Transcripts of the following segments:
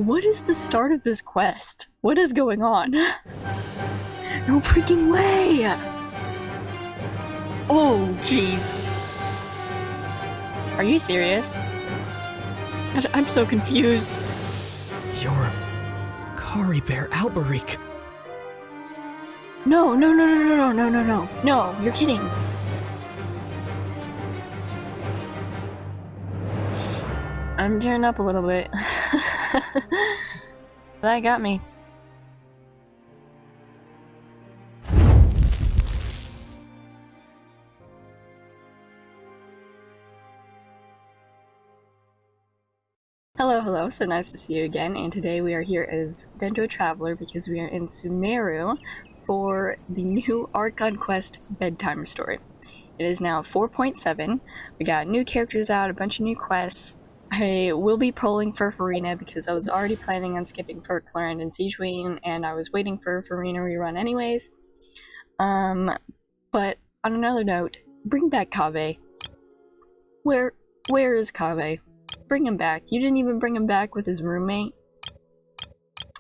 What is the start of this quest? What is going on? No freaking way! Oh, jeez. Are you serious? I'm so confused. You're Kari Bear Alberic. No, you're kidding. I'm tearing up a little bit. That got me. Hello, so nice to see you again, and today we are here as Dendro Traveler because we are in Sumeru for the new Archon quest Bedtime story. It is now 4.7, we got new characters out, a bunch of new quests. I will be pulling for Farina because I was already planning on skipping for Clarend and Siege Queen, and I was waiting for Farina rerun anyways. But on another note, bring back Kaveh. Where is Kaveh? Bring him back. You didn't even bring him back with his roommate.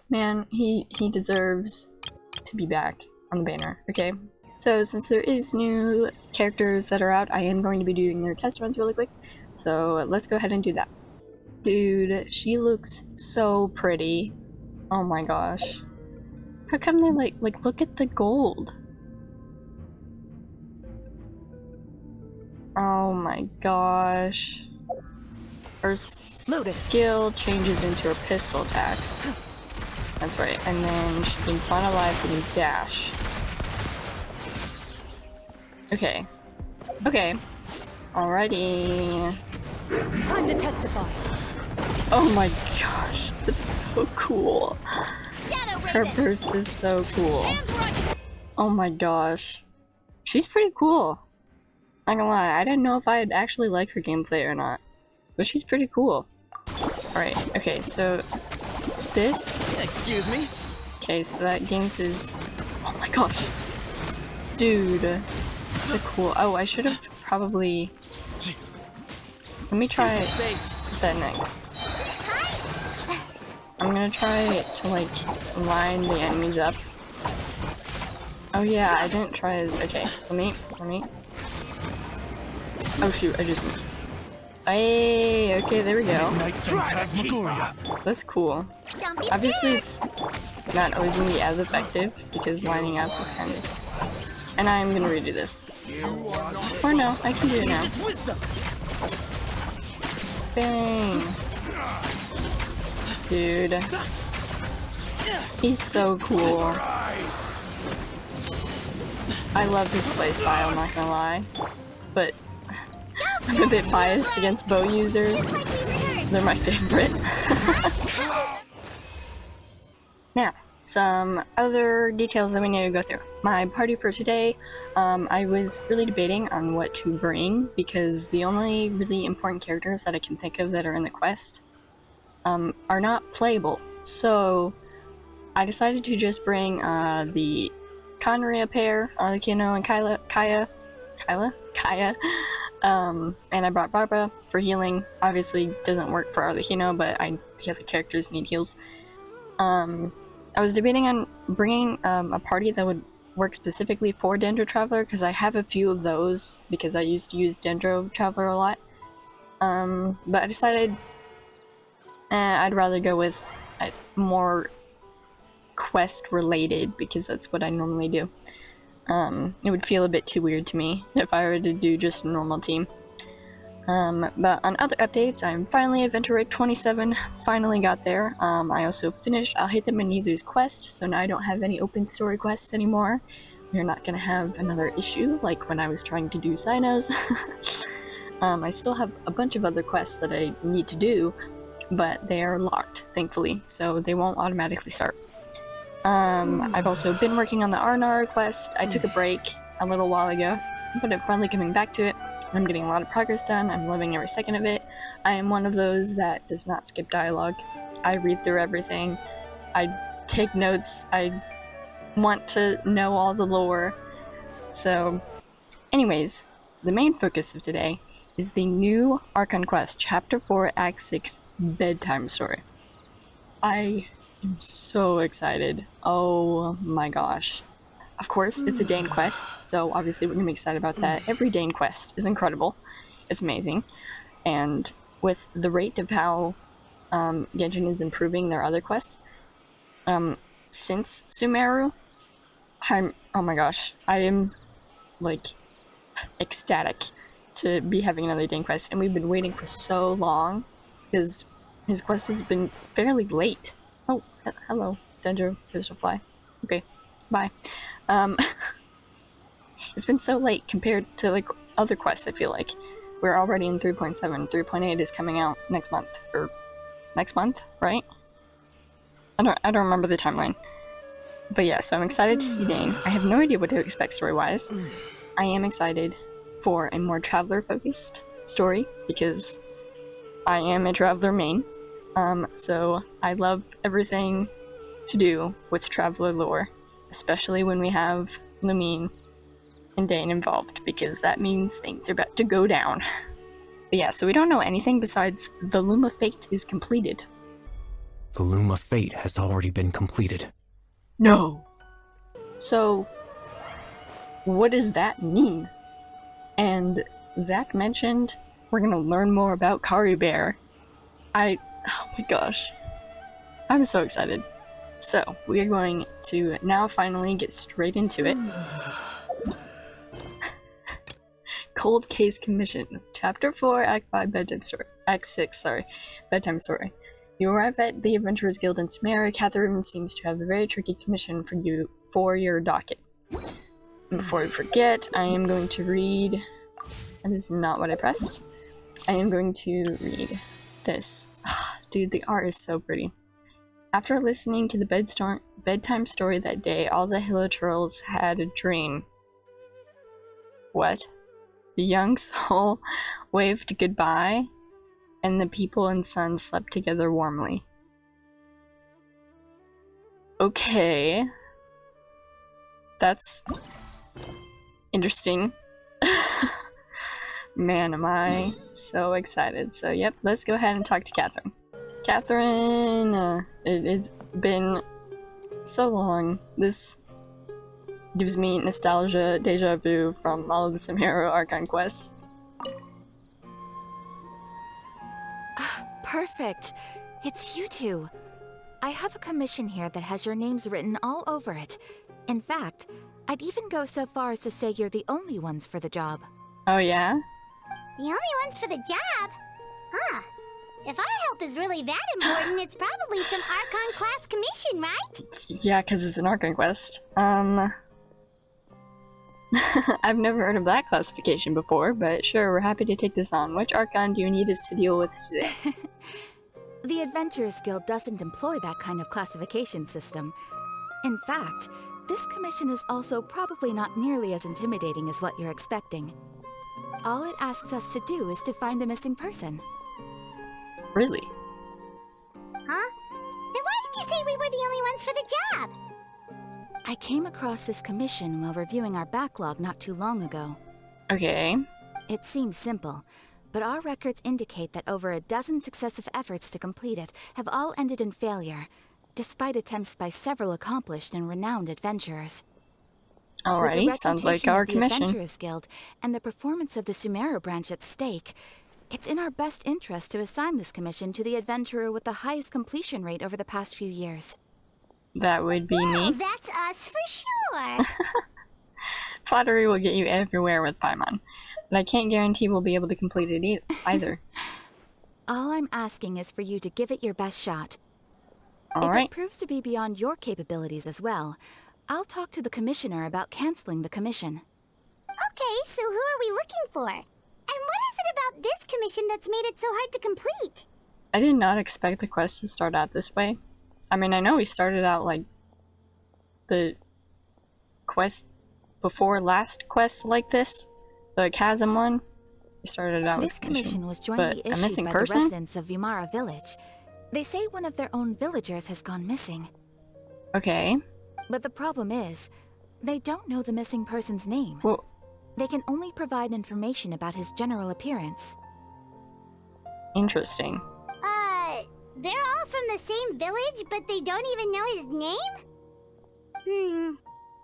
Man, he deserves to be back on the banner, okay? So since there is new characters that are out, I am going to be doing their test runs really quick. So let's go ahead and do that. Dude, she looks so pretty. Oh my gosh. How come they like look at the gold? Oh my gosh. Her skill changes into her pistol attacks. That's right, and then she gains mana life and dash. Okay. Okay. Alrighty. Time to testify. Oh my gosh, that's so cool. Her burst is so cool. Oh my gosh. She's pretty cool. Not gonna lie, I didn't know if I'd actually like her gameplay or not. But she's pretty cool. Alright, okay, so this. Excuse me? Okay, so that gains his. Oh my gosh. Dude. It's a cool. Oh, I should have probably. Let me try that next. I'm gonna try to like line the enemies up. Oh yeah, I didn't try as. Okay, let me. Oh shoot, I just moved. Hey, okay, there we go. That's cool. Obviously, it's not always going to be as effective because lining up is kind of. And I'm going to redo this. Or no, I can do it now. Bang! Dude. He's so cool. I love his playstyle, I'm not gonna lie. But I'm a bit biased against bow users. They're my favorite. Now, some other details that we need to go through. My party for today, I was really debating on what to bring because the only really important characters that I can think of that are in the quest are not playable. So I decided to just bring the Conria pair, Arlecchino and Kaya. And I brought Barbara for healing. Obviously doesn't work for Arlecchino, but the other characters need heals. I was debating on bringing a party that would work specifically for Dendro Traveler, because I have a few of those, because I used to use Dendro Traveler a lot. But I decided I'd rather go with more quest-related, because that's what I normally do. It would feel a bit too weird to me if I were to do just a normal team. But on other updates, I'm finally at Venture Rank 27, finally got there. I also finished I'll Hit Them in Neither's quest, so now I don't have any open story quests anymore. We're not gonna have another issue like when I was trying to do Sinos. I still have a bunch of other quests that I need to do, but they are locked, thankfully, so they won't automatically start. I've also been working on the Arnar quest. I took a break a little while ago, but I'm finally coming back to it. I'm getting a lot of progress done. I'm loving every second of it. I am one of those that does not skip dialogue. I read through everything. I take notes. I want to know all the lore. So, anyways, the main focus of today is the new Archon quest, Chapter 4, Act 6, Bedtime story. I am so excited. Oh my gosh. Of course, it's a Dane quest, so obviously we're gonna be excited about that. Every Dane quest is incredible. It's amazing. And with the rate of how Genshin is improving their other quests, since Sumeru, oh my gosh, I am, like, ecstatic to be having another Dane quest, and we've been waiting for so long, because his quest has been fairly late. Oh, hello, Dendro, Crystal Fly. Okay, bye. It's been so late compared to, like, other quests, I feel like. We're already in 3.7. 3.8 is coming out next month. Or next month, right? I don't remember the timeline. But yeah, so I'm excited to see Dane. I have no idea what to expect story-wise. I am excited for a more traveler-focused story, because I am a traveler main. So I love everything to do with traveler lore, especially when we have Lumine and Dane involved, because that means things are about to go down. But yeah, so we don't know anything besides the Luma Fate is completed. The Luma Fate has already been completed. No! So, what does that mean? And Zach mentioned we're gonna learn more about Kari Bear. Oh my gosh. I'm so excited. So, we are going to now finally get straight into it. Cold Case Commission, Chapter 4, Act 5, Bedtime Story. Act 6, sorry. Bedtime Story. You arrive at the Adventurers Guild in Sumeru. Catherine seems to have a very tricky commission for you for your docket. And before we forget, I am going to read... And this is not what I pressed. I am going to read this. Dude, the art is so pretty. After listening to the bedtime story that day, all the Hilichurls had a dream. What? The young soul waved goodbye, and the people and sun slept together warmly. Okay. That's interesting. Man, am I so excited. So, yep, let's go ahead and talk to Catherine. Catherine, it has been so long. This gives me nostalgia, deja vu from all of the Sumeru Archon quests. Perfect. It's you two. I have a commission here that has your names written all over it. In fact, I'd even go so far as to say you're the only ones for the job. Oh yeah? The only ones for the job? Huh. If our help is really that important, it's probably some Archon class commission, right? Yeah, because it's an Archon quest. I've never heard of that classification before, but sure, we're happy to take this on. Which Archon do you need us to deal with today? The Adventurers Guild doesn't employ that kind of classification system. In fact, this commission is also probably not nearly as intimidating as what you're expecting. All it asks us to do is to find a missing person. Really? Huh? Then why did you say we were the only ones for the job? I came across this commission while reviewing our backlog not too long ago. Okay. It seems simple, but our records indicate that over a dozen successive efforts to complete it have all ended in failure, despite attempts by several accomplished and renowned adventurers. Alrighty, sounds like our commission. With the Adventurers Guild and the performance of the Sumeru branch at stake, it's in our best interest to assign this commission to the adventurer with the highest completion rate over the past few years. That would be me. That's us for sure. Flattery will get you everywhere with Paimon, but I can't guarantee we'll be able to complete it either. All I'm asking is for you to give it your best shot. Alright. If it proves to be beyond your capabilities as well, I'll talk to the commissioner about canceling the commission. Okay, so who are we looking for? And what is it about this commission that's made it so hard to complete? I did not expect the quest to start out this way. I mean, I know we started out like the quest before last quest like this, the chasm one. We started out This with commission was jointly but a missing issued by person? the residents of Vimara Village. They say one of their own villagers has gone missing. Okay. But the problem is, they don't know the missing person's name. Well, They can only provide information about his general appearance. interesting. They're all from the same village, but they don't even know his name?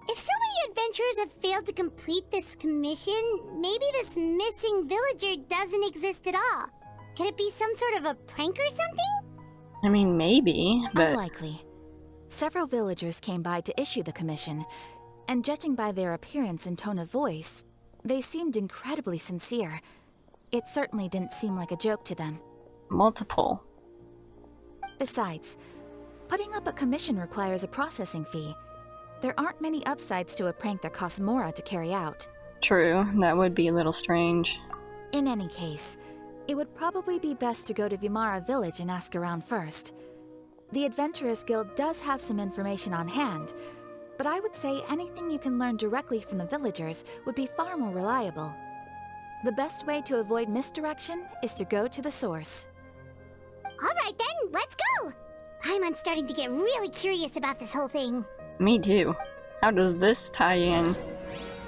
If so many adventurers have failed to complete this commission, maybe this missing villager doesn't exist at all. Could it be some sort of a prank or something? I mean, maybe, but... Unlikely. Several villagers came by to issue the commission, and judging by their appearance and tone of voice, they seemed incredibly sincere. It certainly didn't seem like a joke to them. Multiple. Besides, putting up a commission requires a processing fee. There aren't many upsides to a prank that costs Mora to carry out. True, that would be a little strange. In any case, it would probably be best to go to Vimara village and ask around first. The Adventurers Guild does have some information on hand, but I would say anything you can learn directly from the villagers would be far more reliable. The best way to avoid misdirection is to go to the source. Alright then, let's go! I'm starting to get really curious about this whole thing. Me too. How does this tie in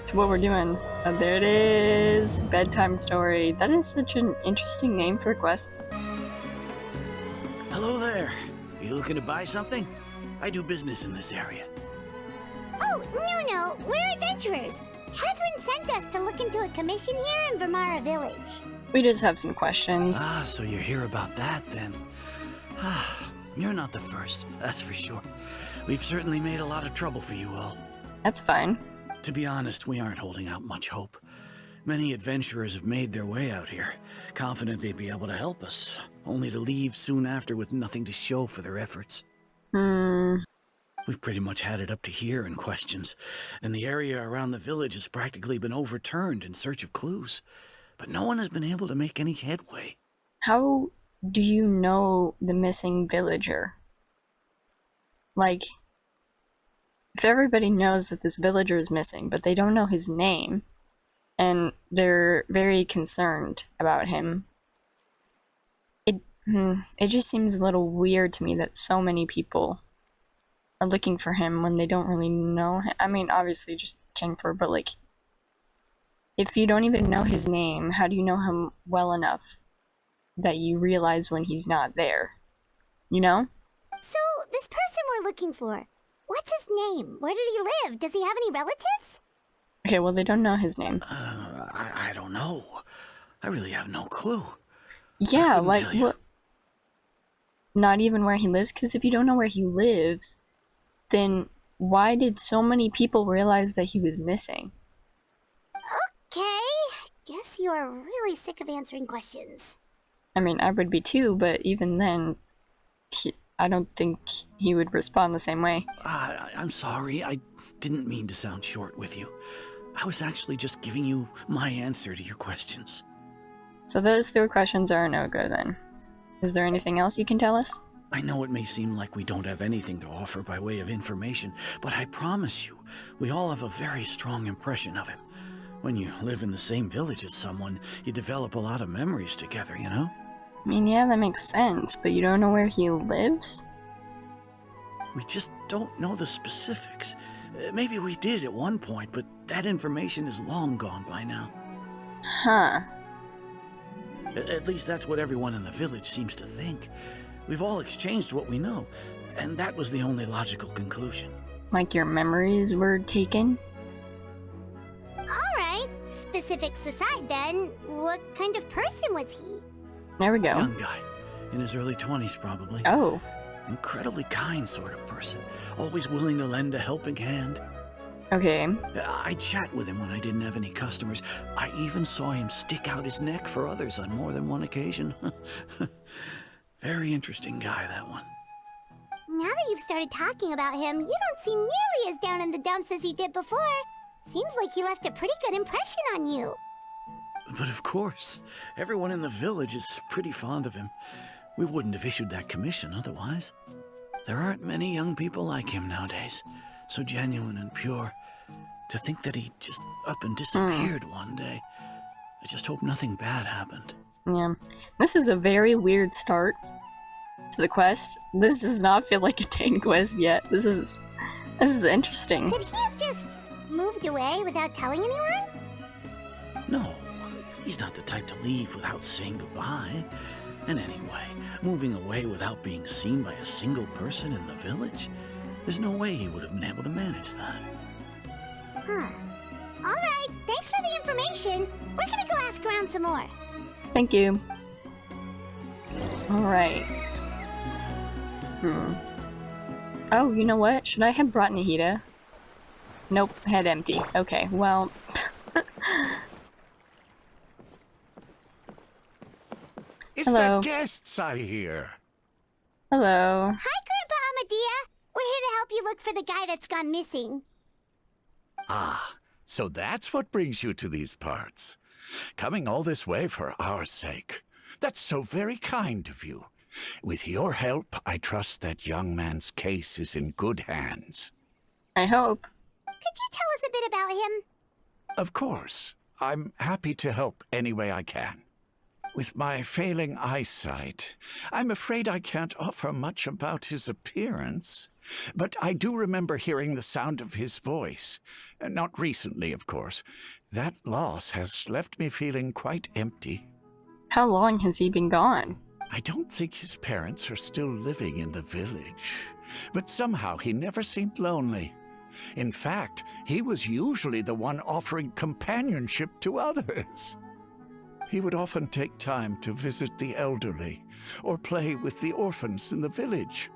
to what we're doing? Oh, there it is! Bedtime story. That is such an interesting name for a quest. Hello there. Are you looking to buy something? I do business in this area. Oh, no, we're adventurers. Catherine sent us to look into a commission here in Vimara village. We just have some questions. Ah, so you're here about that then. You're not the first, that's for sure. We've certainly made a lot of trouble for you all. That's fine. To be honest, we aren't holding out much hope. Many adventurers have made their way out here, confident they'd be able to help us, only to leave soon after with nothing to show for their efforts. We've pretty much had it up to here in questions, and the area around the village has practically been overturned in search of clues, but no one has been able to make any headway. How do you know the missing villager? Like, if everybody knows that this villager is missing, but they don't know his name, and they're very concerned about him, it just seems a little weird to me that so many people are looking for him when they don't really know him. I mean, obviously just came for, but like, if you don't even know his name, how do you know him well enough that you realize when he's not there? You know? So, this person we're looking for, what's his name? Where did he live? Does he have any relatives? Okay, well, they don't know his name. I don't know. I really have no clue. Yeah, like, what? Not even where he lives? Because if you don't know where he lives, then why did so many people realize that he was missing? Okay, guess you are really sick of answering questions. I mean, I would be too, but even then, I don't think he would respond the same way. I'm sorry, I didn't mean to sound short with you. I was actually just giving you my answer to your questions. So those 3 questions are a no-go then. Is there anything else you can tell us? I know it may seem like we don't have anything to offer by way of information, but I promise you, we all have a very strong impression of him. When you live in the same village as someone, you develop a lot of memories together, you know? I mean, yeah, that makes sense, but you don't know where he lives? We just don't know the specifics. Maybe we did at one point, but that information is long gone by now. Huh. At least that's what everyone in the village seems to think. We've all exchanged what we know, and that was the only logical conclusion. Like your memories were taken? Alright, specifics aside then, what kind of person was he? There we go. Young guy, in his early 20s probably. Oh. Incredibly kind sort of person, always willing to lend a helping hand. Okay. I'd chat with him when I didn't have any customers. I even saw him stick out his neck for others on more than one occasion. Very interesting guy, that one. Now that you've started talking about him, you don't seem nearly as down in the dumps as you did before. Seems like he left a pretty good impression on you. But of course, everyone in the village is pretty fond of him. We wouldn't have issued that commission otherwise. There aren't many young people like him nowadays, so genuine and pure. To think that he just up and disappeared one day. I just hope nothing bad happened. Yeah. This is a very weird start to the quest. This does not feel like a Dane quest yet. This is interesting. Could he have just moved away without telling anyone? No, he's not the type to leave without saying goodbye. And anyway, moving away without being seen by a single person in the village? There's no way he would have been able to manage that. Huh. Alright, thanks for the information. We're gonna go ask around some more. Thank you. Alright. Oh, you know what? Should I have brought Nahida? Nope, head empty. Okay, well... Is Hello. that guests I hear? Hello. Hi, Grandpa Amadea. We're here to help you look for the guy that's gone missing. Ah, so that's what brings you to these parts. Coming all this way for our sake. That's so very kind of you. With your help, I trust that young man's case is in good hands. I hope. Could you tell us a bit about him? Of course. I'm happy to help any way I can. With my failing eyesight, I'm afraid I can't offer much about his appearance. But I do remember hearing the sound of his voice. Not recently, of course. That loss has left me feeling quite empty. How long has he been gone? I don't think his parents are still living in the village. But somehow he never seemed lonely. In fact, he was usually the one offering companionship to others. He would often take time to visit the elderly or play with the orphans in the village.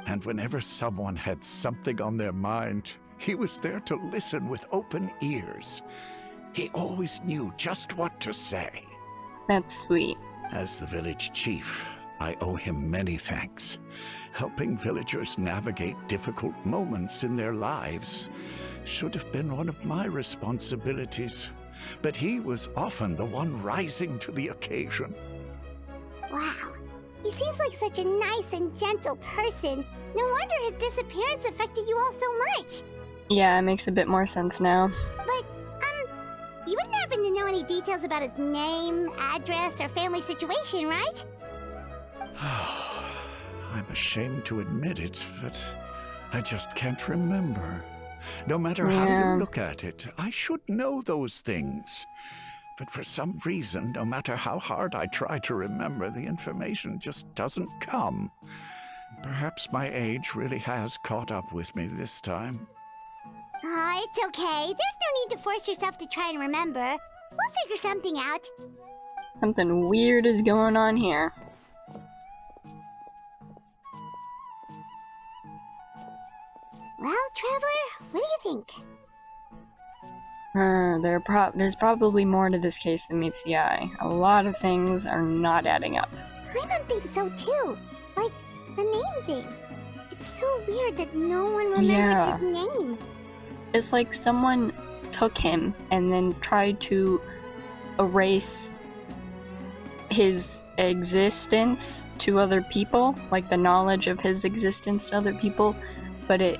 And whenever someone had something on their mind, he was there to listen with open ears. He always knew just what to say. That's sweet. As the village chief, I owe him many thanks. Helping villagers navigate difficult moments in their lives should have been one of my responsibilities. But he was often the one rising to the occasion. Wow. He seems like such a nice and gentle person. No wonder his disappearance affected you all so much. Yeah, it makes a bit more sense now. But, you wouldn't happen to know any details about his name, address, or family situation, right? I'm ashamed to admit it, but I just can't remember. No matter how you look at it, I should know those things. But for some reason, no matter how hard I try to remember, the information just doesn't come. Perhaps my age really has caught up with me this time. It's okay. There's no need to force yourself to try and remember. We'll figure something out. Something weird is going on here. Well, Traveler, what do you think? There's probably more to this case than meets the eye. A lot of things are not adding up. Paimon thinks so too. Like, the name thing. It's so weird that no one remembers his name. It's like someone took him and then tried to erase his existence to other people, like the knowledge of his existence to other people, but it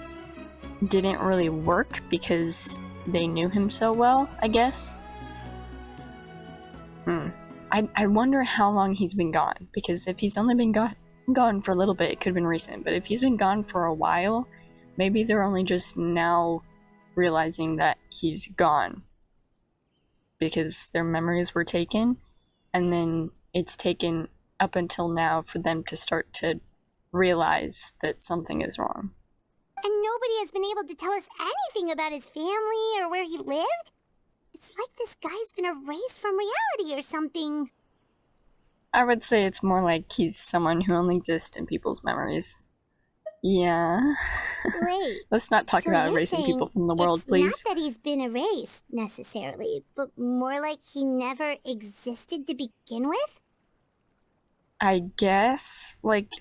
didn't really work because they knew him so well, I guess. I wonder how long he's been gone, because if he's only been gone for a little bit, it could have been recent, but if he's been gone for a while, maybe they're only just now realizing that he's gone because their memories were taken, and then it's taken up until now for them to start to realize that something is wrong. And nobody has been able to tell us anything about his family or where he lived? It's like this guy's been erased from reality or something. I would say it's more like he's someone who only exists in people's memories. Yeah. Wait. Let's not talk so about you're erasing saying people from the world, it's please. not that he's been erased, necessarily, but more like he never existed to begin with? I guess, like,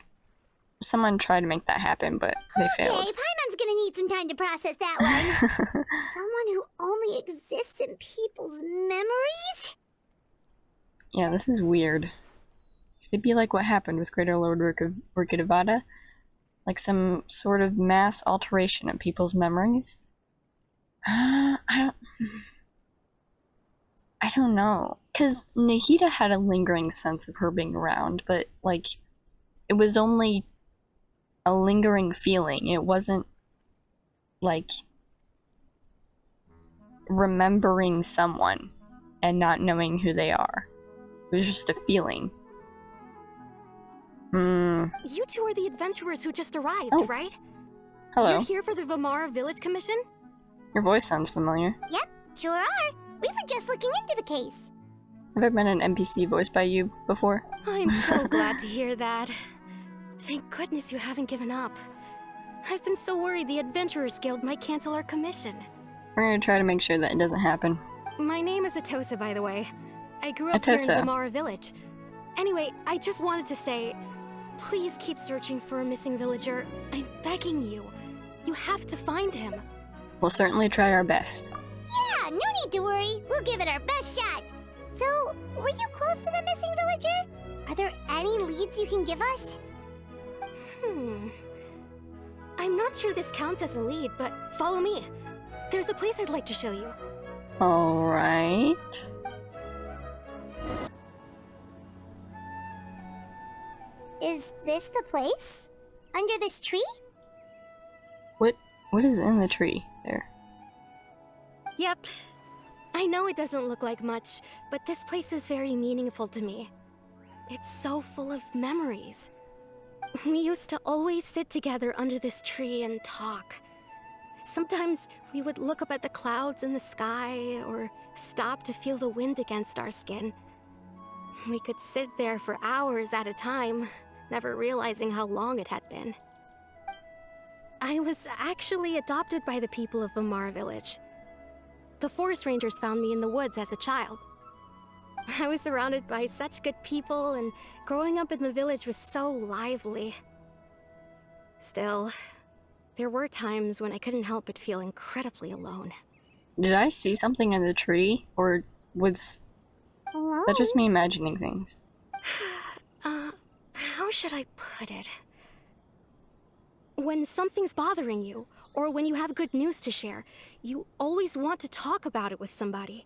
someone tried to make that happen, but they failed. Okay, Paimon's gonna need some time to process that one. Someone who only exists in people's memories? Yeah, this is weird. Could it be like what happened with Greater Lord Rukidavada? Like some sort of mass alteration of people's memories? I don't know. Because Nahida had a lingering sense of her being around, but, like, it was only a lingering feeling. It wasn't, like, remembering someone and not knowing who they are. It was just a feeling. You two are the adventurers who just arrived, Oh. right? Hello. You're here for the Vamara Village Commission? Your voice sounds familiar. Yep, sure are. We were just looking into the case. Have I been an NPC voiced by you before? I'm so glad to hear that. Thank goodness you haven't given up. I've been so worried the Adventurers Guild might cancel our commission. We're gonna try to make sure that it doesn't happen. My name is Atosa, by the way. I grew up Atosa. here in Vamara Village. Anyway, I just wanted to say, please keep searching for a missing villager. I'm begging you. You have to find him. We'll certainly try our best. Yeah, no need to worry. We'll give it our best shot. So, were you close to the missing villager? Are there any leads you can give us? I'm not sure this counts as a lead, but follow me. There's a place I'd like to show you. Alright. Is this the place? Under this tree? What is in the tree there? Yep. I know it doesn't look like much, but this place is very meaningful to me. It's so full of memories. We used to always sit together under this tree and talk. Sometimes we would look up at the clouds in the sky, or stop to feel the wind against our skin. We could sit there for hours at a time, never realizing how long it had been. I was actually adopted by the people of Vamara Village. The forest rangers found me in the woods as a child. I was surrounded by such good people, and growing up in the village was so lively. Still, there were times when I couldn't help but feel incredibly alone. Did I see something in the tree? Or was Alone? that just me imagining things? How should I put it? When something's bothering you, or when you have good news to share, you always want to talk about it with somebody.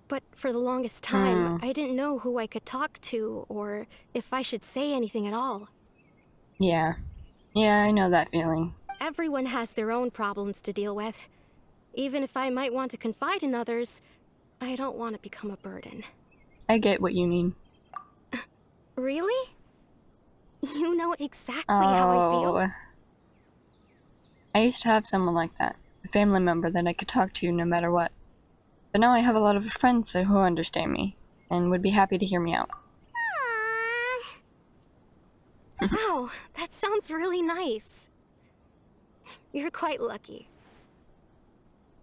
But for the longest time, I didn't know who I could talk to, or if I should say anything at all. Yeah. Yeah, I know that feeling. Everyone has their own problems to deal with. Even if I might want to confide in others, I don't want to become a burden. I get what you mean. Really? You know exactly how I feel? I used to have someone like that. A family member that I could talk to no matter what. But now I have a lot of friends who understand me, and would be happy to hear me out. Aww. Wow, that sounds really nice. You're quite lucky.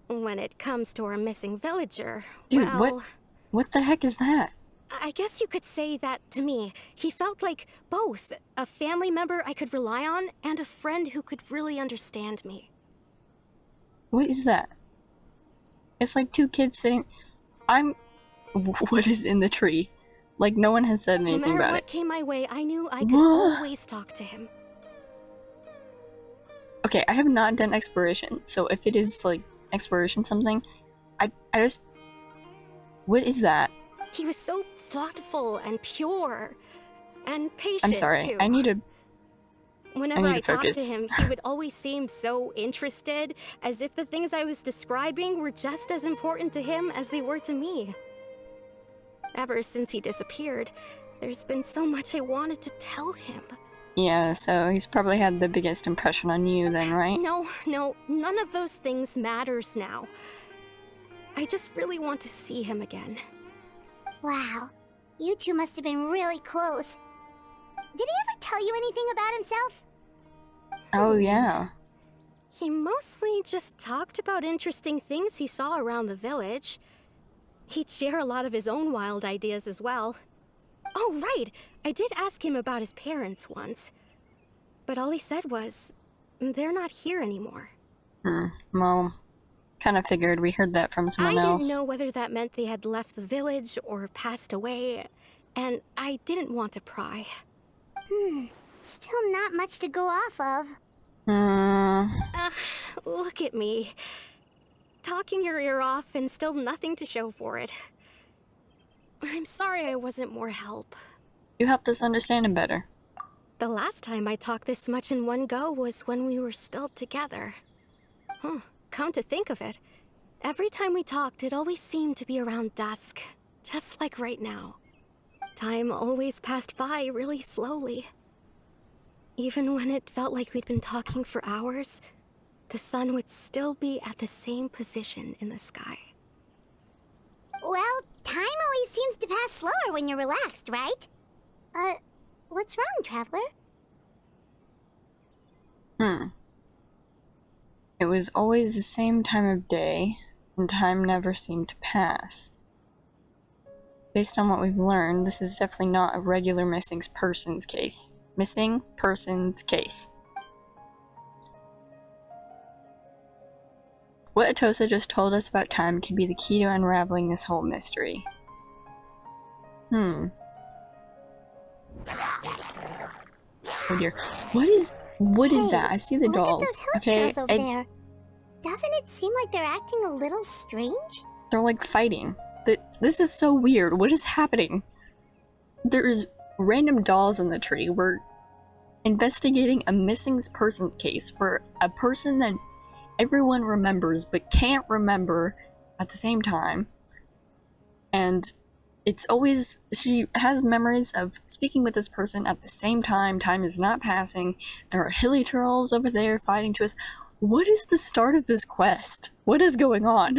When it comes to our missing villager, Dude, well... what the heck is that? I guess you could say that to me. He felt like both. A family member I could rely on, and a friend who could really understand me. What is that? It's like two kids sitting... What is in the tree? Like, no one has said anything No matter about what it. came my way, I knew I could What? always talk to him. Okay, I have not done exploration, so if it is, like, exploration something, I just... What is that? He was so thoughtful and pure. And patient, I'm sorry, too. I need to... Whenever I need I to talked to focus. him, he would always seem so interested, as if the things I was describing were just as important to him as they were to me. Ever since he disappeared, there's been so much I wanted to tell him. Yeah, so he's probably had the biggest impression on you then, right? No, none of those things matters now. I just really want to see him again. Wow. You two must have been really close. Did he ever tell you anything about himself? Oh, yeah. He mostly just talked about interesting things he saw around the village. He'd share a lot of his own wild ideas as well. Oh, right! I did ask him about his parents once. But all he said was, they're not here anymore. Well, kind of figured we heard that from someone I else. didn't know whether that meant they had left the village or passed away, and I didn't want to pry. Still not much to go off of. Look at me. Talking your ear off and still nothing to show for it. I'm sorry I wasn't more help. You helped us understand him better. The last time I talked this much in one go was when we were still together. Come to think of it, every time we talked, it always seemed to be around dusk, just like right now. Time always passed by really slowly. Even when it felt like we'd been talking for hours, the sun would still be at the same position in the sky. Well, time always seems to pass slower when you're relaxed, right? What's wrong, Traveler? It was always the same time of day, and time never seemed to pass. Based on what we've learned, this is definitely not a regular missing persons case. Missing persons case. What Atosa just told us about time could be the key to unraveling this whole mystery. Oh dear. What is that? I see the dolls. Look at those hillchurls over there. Doesn't it seem like they're acting a little strange? They're like fighting. This is so weird. What is happening? There's random dolls in the tree. We're investigating a missing persons case for a person that everyone remembers but can't remember at the same time. And it's always, she has memories of speaking with this person at the same time. Time is not passing. There are hilly trolls over there fighting to us. What is the start of this quest? What is going on?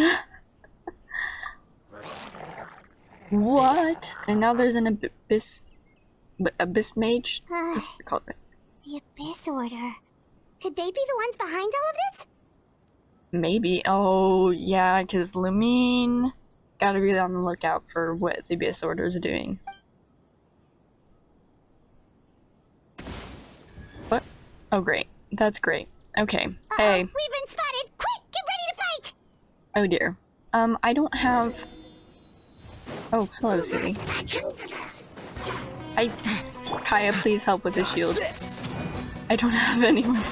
What? And now there's an abyss mage? That's what we call it. The Abyss Order. Could they be the ones behind all of this? Maybe. Oh, yeah, because Lumine gotta be on the lookout for what the Abyss Order is doing. What? Oh, great. That's great. Okay. Hey. We've been spotted! Quick! Get ready to fight! Oh dear. I don't have... Oh, hello, Sadie. Kaya, please help with the shield. I don't have anyone.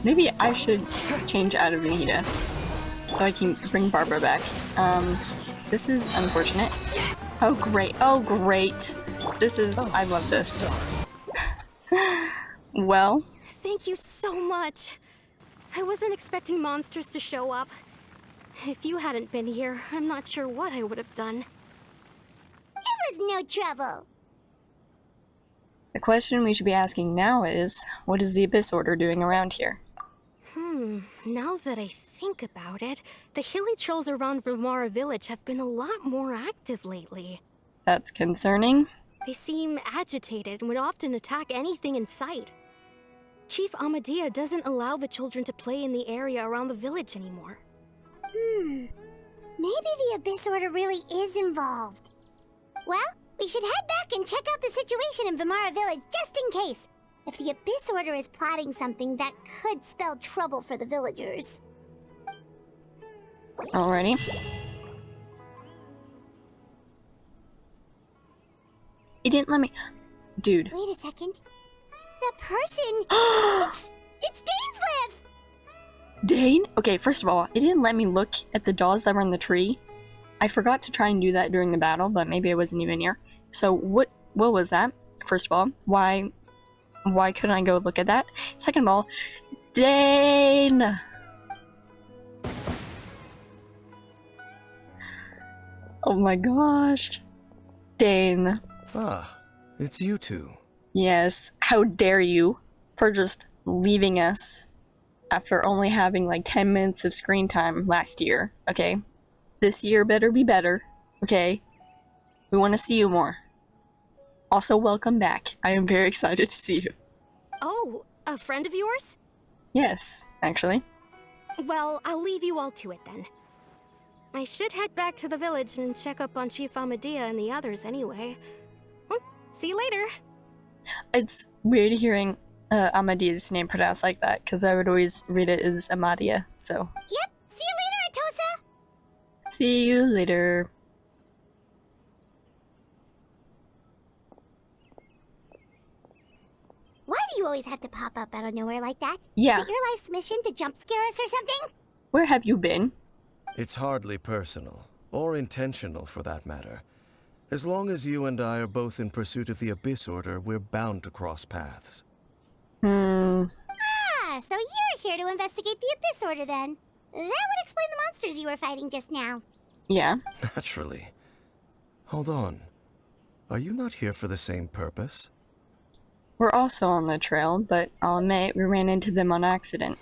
Maybe I should change out of Nita so I can bring Barbara back. This is unfortunate. Oh great, oh great. This is, I love this. Well. Thank you so much. I wasn't expecting monsters to show up. If you hadn't been here, I'm not sure what I would have done. It was no trouble. The question we should be asking now is, what is the Abyss Order doing around here? Now that I think about it, the hilly trolls around Vimara village have been a lot more active lately. That's concerning. They seem agitated and would often attack anything in sight. Chief Amadea doesn't allow the children to play in the area around the village anymore. Maybe the Abyss Order really is involved. Well, we should head back and check out the situation in Vimara village just in case. If the Abyss Order is plotting something that could spell trouble for the villagers. Alrighty. It didn't let me... Dude. Wait a second. The person... it's Dainsleif! Dane? Okay, first of all, it didn't let me look at the dolls that were in the tree. I forgot to try and do that during the battle, but maybe I wasn't even here. So what was that? First of all, why couldn't I go look at that? Second of all, Dane! Oh my gosh. Dane. Ah, it's you two. Yes, how dare you for just leaving us after only having like 10 minutes of screen time last year, okay? This year better be better, okay? We want to see you more. Also, welcome back. I am very excited to see you. Oh, a friend of yours? Yes, actually. Well, I'll leave you all to it then. I should head back to the village and check up on Chief Amadea and the others anyway. Well, see you later. It's weird hearing Amadea's name pronounced like that, because I would always read it as Amadea, so. Yep, see you later, Atosa! See you later. Why do you always have to pop up out of nowhere like that? Yeah. Is it your life's mission to jump scare us or something? Where have you been? It's hardly personal, or intentional for that matter. As long as you and I are both in pursuit of the Abyss Order, we're bound to cross paths. Ah, so you're here to investigate the Abyss Order then. That would explain the monsters you were fighting just now. Yeah. Naturally. Hold on. Are you not here for the same purpose? were also on the trail, but I'll admit we ran into them on accident.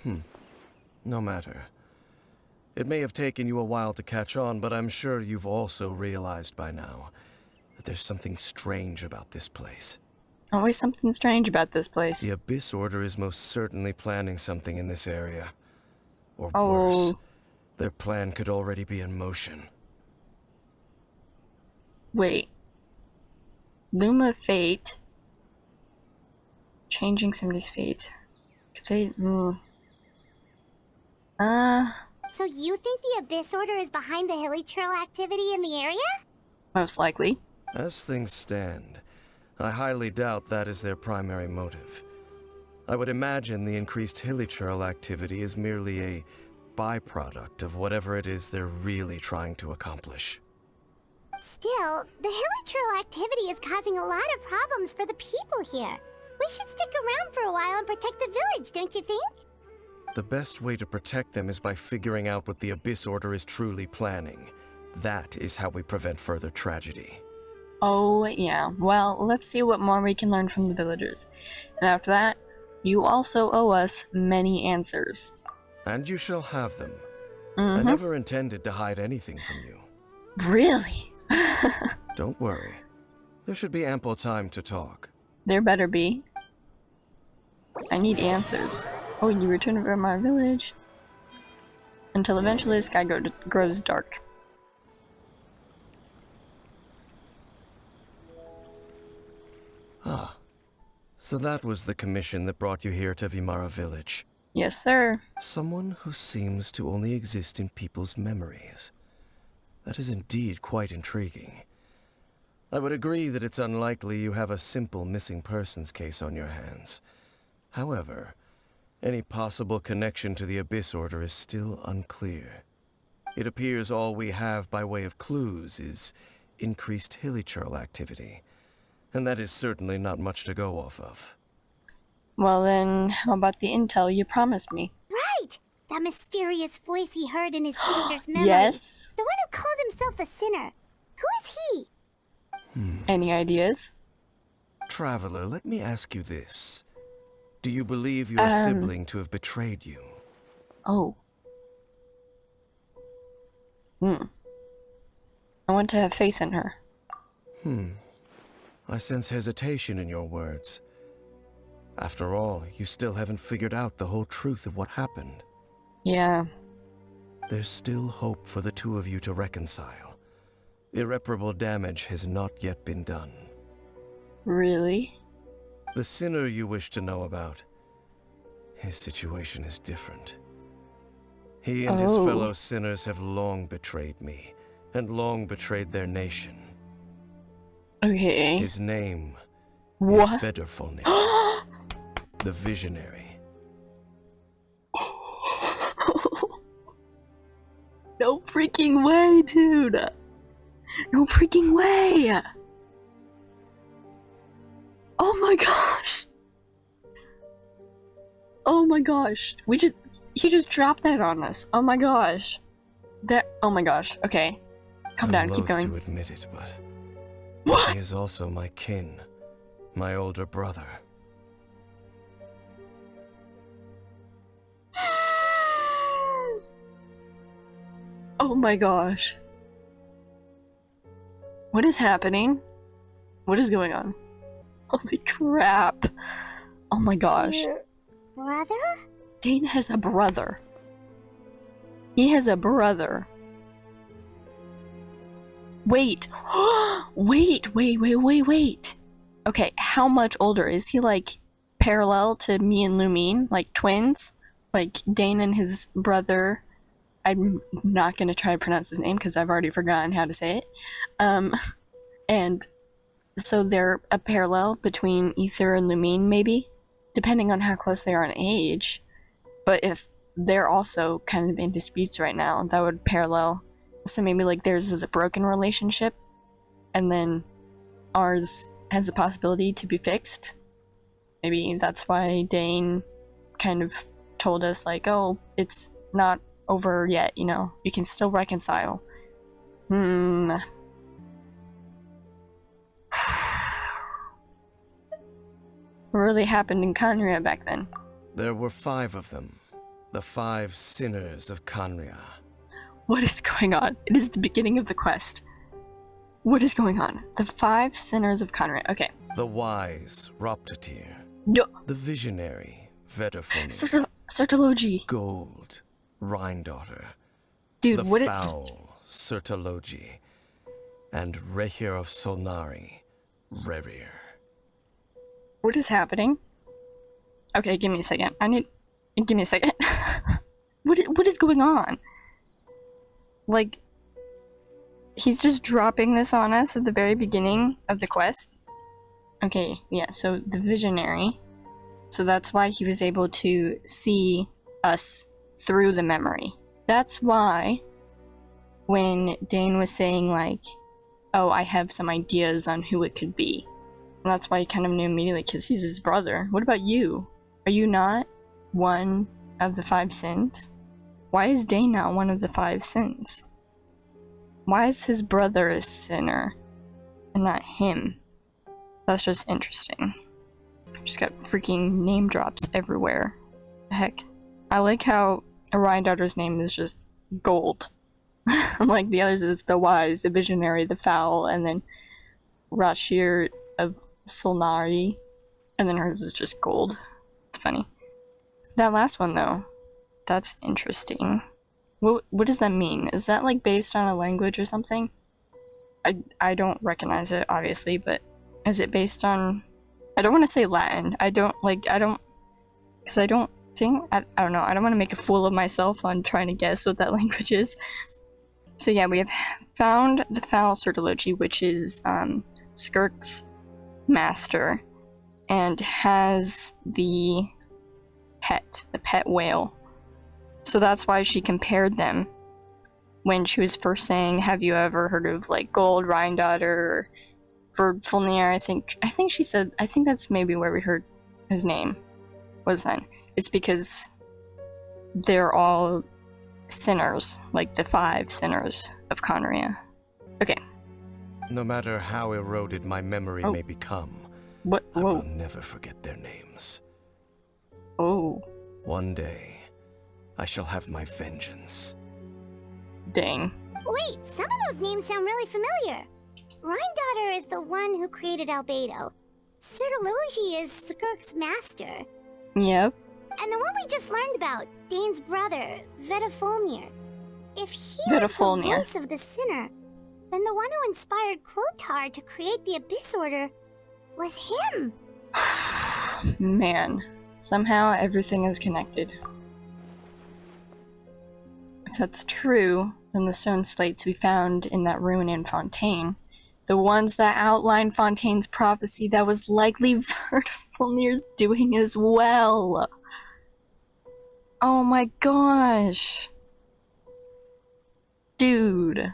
No matter. It may have taken you a while to catch on, but I'm sure you've also realized by now that there's something strange about this place. Always something strange about this place. The Abyss Order is most certainly planning something in this area. Or Oh. worse, their plan could already be in motion. Wait. Luma Fate. Changing somebody's fate. Could they... So you think the Abyss Order is behind the hilly trail activity in the area? most likely. As things stand, I highly doubt that is their primary motive. I would imagine the increased hilichurl activity is merely a byproduct of whatever it is they're really trying to accomplish. Still, the hilichurl activity is causing a lot of problems for the people here. We should stick around for a while and protect the village, don't you think? The best way to protect them is by figuring out what the Abyss Order is truly planning. That is how we prevent further tragedy. Oh, yeah. Well, let's see what more we can learn from the villagers. And after that, you also owe us many answers. And you shall have them. Mm-hmm. I never intended to hide anything from you. Really? Don't worry. There should be ample time to talk. There better be. I need answers. Oh, you return from our village. Until eventually the sky grows dark. Ah. So that was the commission that brought you here to Vimara village. Yes, sir. Someone who seems to only exist in people's memories. That is indeed quite intriguing. I would agree that it's unlikely you have a simple missing persons case on your hands. However, any possible connection to the Abyss Order is still unclear. It appears all we have by way of clues is increased hilichurl activity, and that is certainly not much to go off of. Well then, how about the intel you promised me? Right! That mysterious voice he heard in his sister's memory. Yes? The one who called himself a sinner. Who is he? Any ideas? Traveler, let me ask you this. Do you believe your sibling to have betrayed you? Oh. I want to have faith in her. I sense hesitation in your words. After all, you still haven't figured out the whole truth of what happened. Yeah. There's still hope for the two of you to reconcile. Irreparable damage has not yet been done. Really? The sinner you wish to know about, his situation is different. He and his fellow sinners have long betrayed me, and long betrayed their nation. Okay. His name What? is Vedderfulnir, the Visionary. No freaking way, dude! No freaking way! Oh my gosh! Oh my gosh. He just dropped that on us. Oh my gosh. Oh my gosh. Okay. Calm down, keep going. I'm loath to admit it, but What? he is also my kin, my older brother. Oh my gosh. What is happening? What is going on? Holy crap. Oh my gosh. Your brother? Dane has a brother. He has a brother. Wait. Wait. Okay, how much older? Is he like parallel to me and Lumine? Like twins? Like Dane and his brother. I'm not gonna try to pronounce his name because I've already forgotten how to say it. And so they're a parallel between Ether and Lumine, maybe? Depending on how close they are in age. But if they're also kind of in disputes right now, that would parallel. So maybe like theirs is a broken relationship, and then ours has the possibility to be fixed. Maybe that's why Dane kind of told us like, oh, it's not over yet, you know, you can still reconcile. really happened in Khaenri'ah back then? There were 5 of them. The 5 sinners of Khaenri'ah. What is going on? It is the beginning of the quest. What is going on? The 5 sinners of Khaenri'ah. Okay. The wise, Roptatir. No. The visionary, Vedafoni. Sertology. Gold, Rhine-daughter. Dude, the what foul, Sertology. And Rehir of Solnari, Rerir. What is happening? Okay, give me a second. Give me a second. What is going on? Like, he's just dropping this on us at the very beginning of the quest. Okay, yeah, so the visionary. So that's why he was able to see us through the memory. That's why when Dane was saying, like, oh, I have some ideas on who it could be. And that's why he kind of knew immediately, because he's his brother. What about you? Are you not one of the 5 sins? Why is Dane not one of the 5 sins? Why is his brother a sinner and not him? That's just interesting. Just got freaking name drops everywhere. The heck? I like how Orion daughter's name is just Gold. Like the others is the wise, the visionary, the foul, and then Rashir of Solnari, and then hers is just Gold. It's funny. That last one though, that's interesting. What does that mean? Is that like based on a language or something? I don't recognize it obviously, but is it based on? I don't want to say Latin. I don't think. I don't know. I don't want to make a fool of myself on trying to guess what that language is. So yeah, we have found the foul Sertology, which is Skirk's master, and has the pet whale. So that's why she compared them when she was first saying, have you ever heard of like Gold, Rhine-daughter, or Fulnir? I think she said, I think that's maybe where we heard his name was then. It's because they're all sinners, like the 5 sinners of Khaenri'ah. Okay. No matter how eroded my memory may become, What? I Whoa. will never forget their names. Oh. One day, I shall have my vengeance. Dang. Wait, some of those names sound really familiar. Rhine-daughter is the one who created Albedo. Sertology is Skirk's master. Yep. And the one we just learned about, Dane's brother, Vedafulnir. If he was the Vedafulnir. voice of the sinner, then the one who inspired Clothar to create the Abyss Order was him. Man. Somehow everything is connected. If that's true, then the stone slates we found in that ruin in Fontaine, the ones that outline Fontaine's prophecy, that was likely Vedafulnir's doing as well. Oh my gosh. Dude.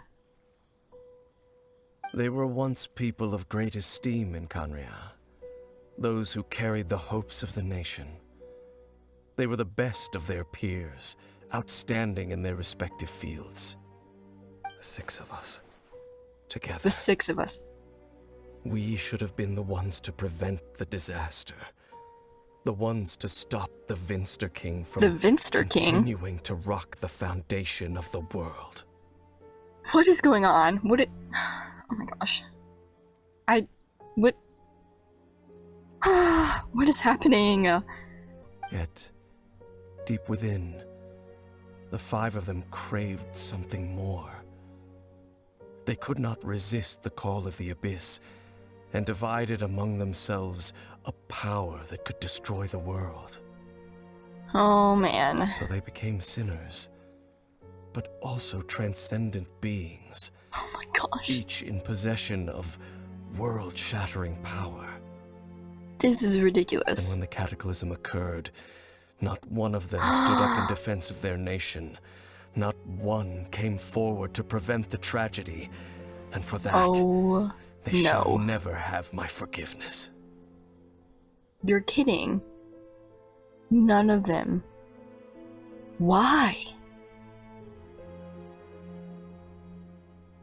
They were once people of great esteem in Khaenri'ah, those who carried the hopes of the nation. They were the best of their peers, outstanding in their respective fields. The 6 of us, together. The 6 of us. We should have been the ones to prevent the disaster. The ones to stop the Vinster King from The Vinster King? continuing to rock the foundation of the world. What is going on? Oh my gosh. What? What is happening? Yet, deep within, the 5 of them craved something more. They could not resist the call of the Abyss, and divided among themselves a power that could destroy the world. Oh man. So they became sinners, but also transcendent beings, Oh my gosh. each in possession of world-shattering power. This is And ridiculous. when the cataclysm occurred, not one of them stood up in defense of their nation. Not one came forward to prevent the tragedy. And for that, Oh they shall no. never have my forgiveness. You're kidding. None of them. Why?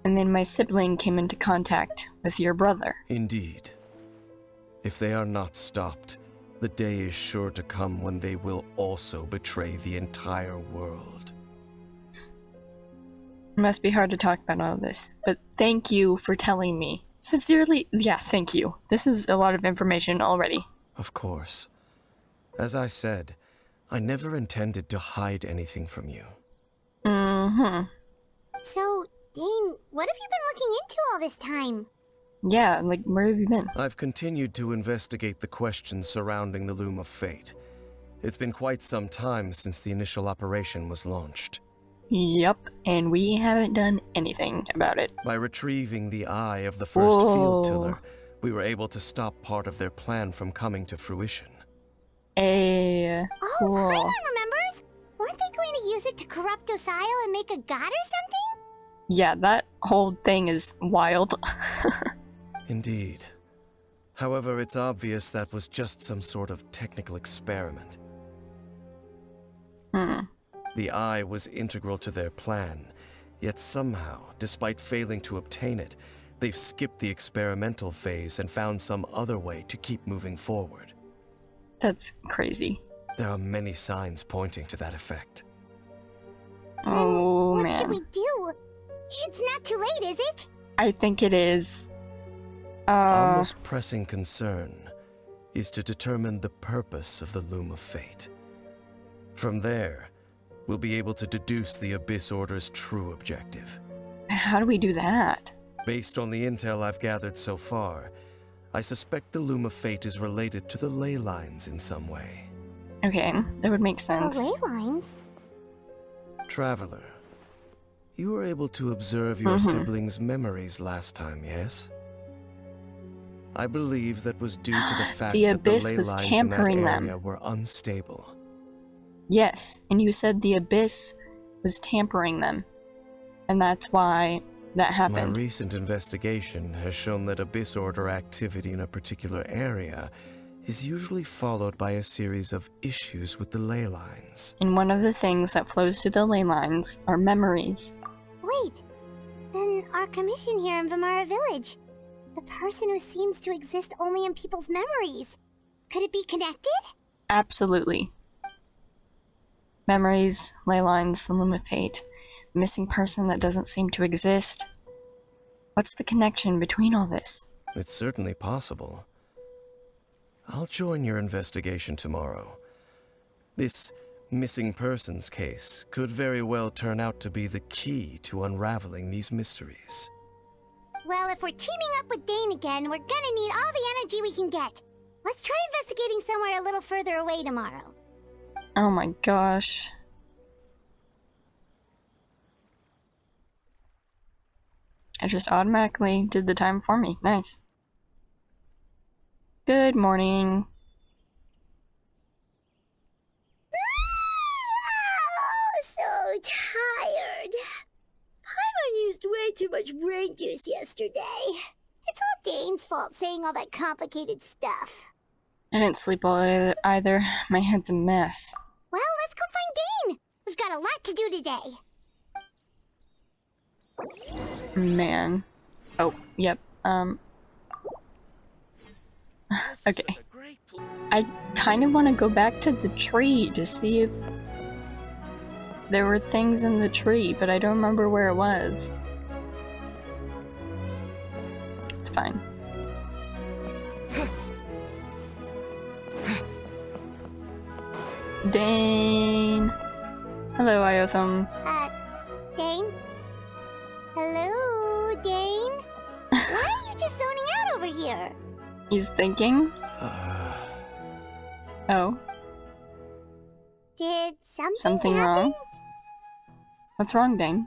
And then my sibling came into contact with your brother. Indeed. If they are not stopped, The day is sure to come when they will also betray the entire world. It must be hard to talk about all this, but thank you for telling me. Sincerely, yeah, thank you. This is a lot of information already. Of course. As I said, I never intended to hide anything from you. Mm-hmm. So, Dane, what have you been looking into all this time? Yeah, like, where have you been? I've continued to investigate the questions surrounding the Loom of Fate. It's been quite some time since the initial operation was launched. Yup, and we haven't done anything about it. By retrieving the eye of the first Whoa. field tiller, we were able to stop part of their plan from coming to fruition. Oh, Cool. Paimon remembers? Weren't they going to use it to corrupt Osial and make a god or something? Yeah, that whole thing is wild. Indeed. However, it's obvious that was just some sort of technical experiment. The eye was integral to their plan, yet somehow, despite failing to obtain it, they've skipped the experimental phase and found some other way to keep moving forward. That's crazy. There are many signs pointing to that effect. Oh, What man. should we do? It's not too late, is it? I think it is. Our most pressing concern is to determine the purpose of the Loom of Fate. From there, we'll be able to deduce the Abyss Order's true objective. How do we do that? Based on the intel I've gathered so far, I suspect the Loom of Fate is related to the ley lines in some way. Okay, that would make The sense. ley lines? Traveler, you were able to observe your siblings' memories last time, yes? I believe that was due to the fact The that the Abyss ley was lines in that tampering them. area were unstable. Yes, and you said the Abyss was tampering them. And that's why that My happened. recent investigation has shown that Abyss Order activity in a particular area is usually followed by a series of issues with the ley lines. And one of the things that flows through the ley lines are memories. Wait. Then our commission here in Vimara Village. The person who seems to exist only in people's memories. Could it be connected? Absolutely. Memories, ley lines, the Loom of Fate, the missing person that doesn't seem to exist. What's the connection between all this? It's certainly possible. I'll join your investigation tomorrow. This missing persons case could very well turn out to be the key to unraveling these mysteries. Well, if we're teaming up with Dane again, we're gonna need all the energy we can get. Let's try investigating somewhere a little further away tomorrow. Oh my gosh. It just automatically did the time for me. Nice. Good morning. Oh, so tired. Paimon used way too much brain juice yesterday. It's all Dane's fault saying all that complicated stuff. I didn't sleep well either. My head's a mess. Well, let's go find Dane. We've got a lot to do today. Man. Oh, yep. Okay. I kind of want to go back to the tree to see if there were things in the tree, but I don't remember where it was. It's fine. Dane! Hello, Iotham. Dane? Hello, Dane? Why are you just zoning out over here? He's thinking? Oh, Did something happen? wrong? What's wrong, Dane?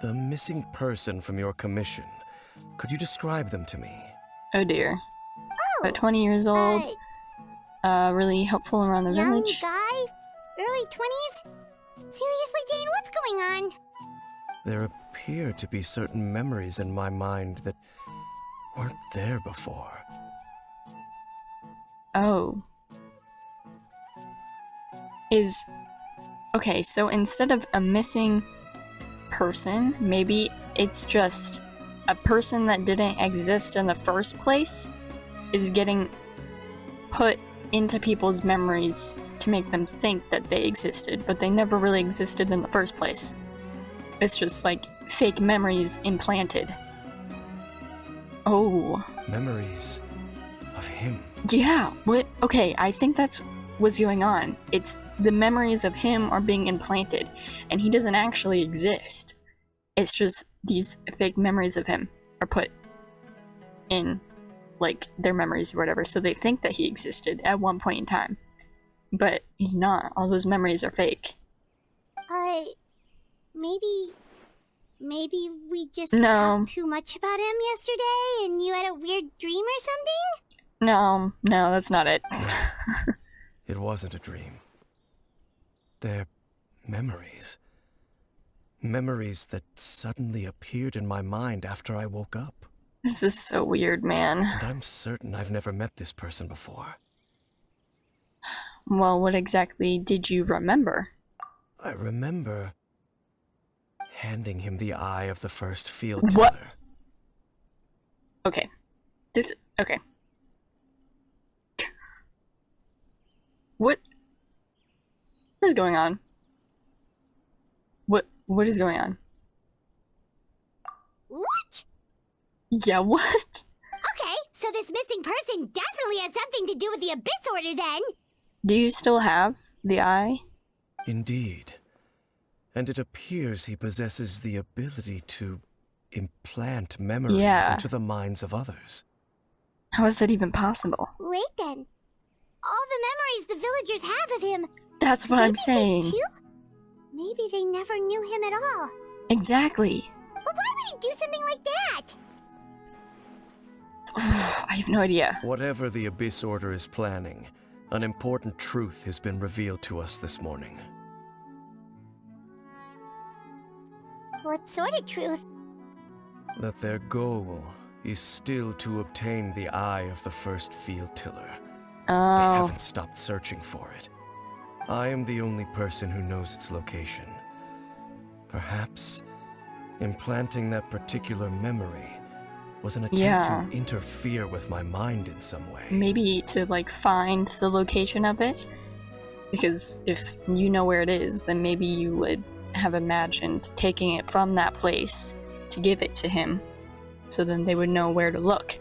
The missing person from your commission. Could you describe them to me? Oh dear. Oh, About 20 years old. Really helpful around the young village. guy? Early 20s? Seriously, Dane, what's going on? There appear to be certain memories in my mind that weren't there before. Oh. Okay, so instead of a missing person, maybe it's just a person that didn't exist in the first place is getting put into people's memories to make them think that they existed, but they never really existed in the first place. It's just like fake memories implanted. Oh. Memories of him. Yeah, what? Okay, I think that's what's going on. It's the memories of him are being implanted, and he doesn't actually exist. It's just these fake memories of him are put in, like, their memories or whatever, so they think that he existed at one point in time. But he's not. All those memories are fake. Maybe we just No. talked too much about him yesterday and you had a weird dream or something? No, that's not it. It wasn't a dream. They're memories. Memories that suddenly appeared in my mind after I woke up. This is so weird, man. And I'm certain I've never met this person before. Well, what exactly did you remember? I remember handing him the eye of the first field What? tiller. Okay. Okay. What is going on? What is going on? What? Yeah, what? Okay, so this missing person definitely has something to do with the Abyss Order then! Do you still have the eye? Indeed. And it appears he possesses the ability to implant memories into the minds of others. How is that even possible? Wait then. All the memories the villagers have of him. That's what I'm saying. Too? Maybe they never knew him at all. Exactly. But why would he do something like that? I have no idea. Whatever the Abyss Order is planning, an important truth has been revealed to us this morning. What sort of truth? That their goal is still to obtain the eye of the first field tiller. They Oh. haven't stopped searching for it. I am the only person who knows its location. Perhaps implanting that particular memory was an attempt to interfere with my mind in some way. Maybe to, like, find the location of it? Because if you know where it is, then maybe you would have imagined taking it from that place to give it to him, so then they would know where to look.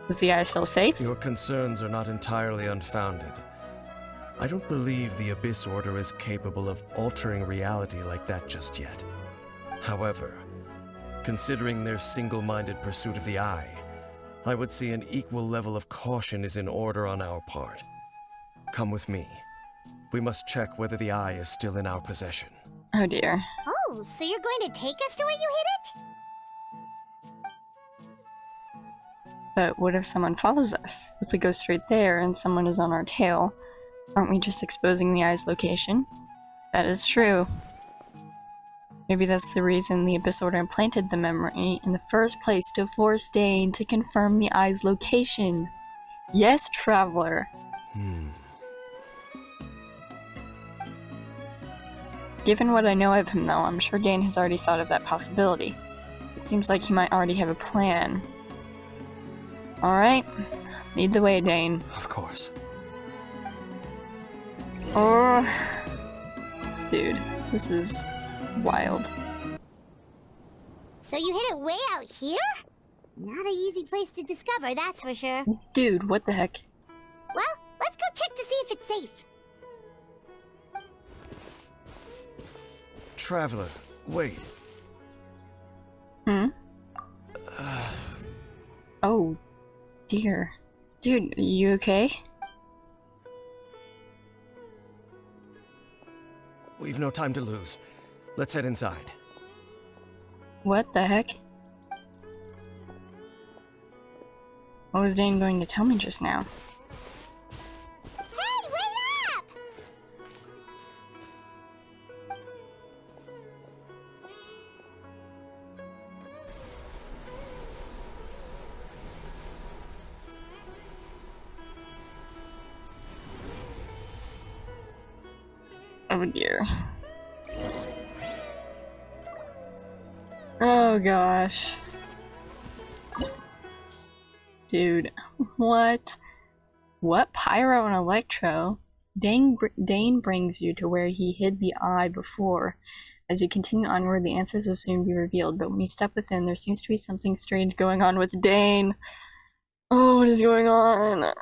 Is the eye still safe? Your concerns are not entirely unfounded. I don't believe the Abyss Order is capable of altering reality like that just yet. However, considering their single-minded pursuit of the eye, I would say an equal level of caution is in order on our part. Come with me. We must check whether the eye is still in our possession. Oh dear. Oh, so you're going to take us to where you hid it? But what if someone follows us? If we go straight there and someone is on our tail, aren't we just exposing the eye's location? That is true. Maybe that's the reason the Abyss Order implanted the memory in the first place, to force Dane to confirm the eye's location. Yes, Traveler. Given what I know of him, though, I'm sure Dane has already thought of that possibility. It seems like he might already have a plan. Alright, lead the way, Dane. Of course. Oh, dude, this is wild. So you hid it way out here? Not an easy place to discover, that's for sure. Dude, what the heck? Well, let's go check to see if it's safe. Traveler, wait. Oh, dear. Dude, are you okay? We've no time to lose. Let's head inside. What the heck? What was Dane going to tell me just now? Hey, wait up! Oh dear. Oh gosh. Dude, what? What? Pyro and Electro? Dane brings you to where he hid the eye before. As you continue onward, the answers will soon be revealed, but when you step within, there seems to be something strange going on with Dane. Oh, what is going on?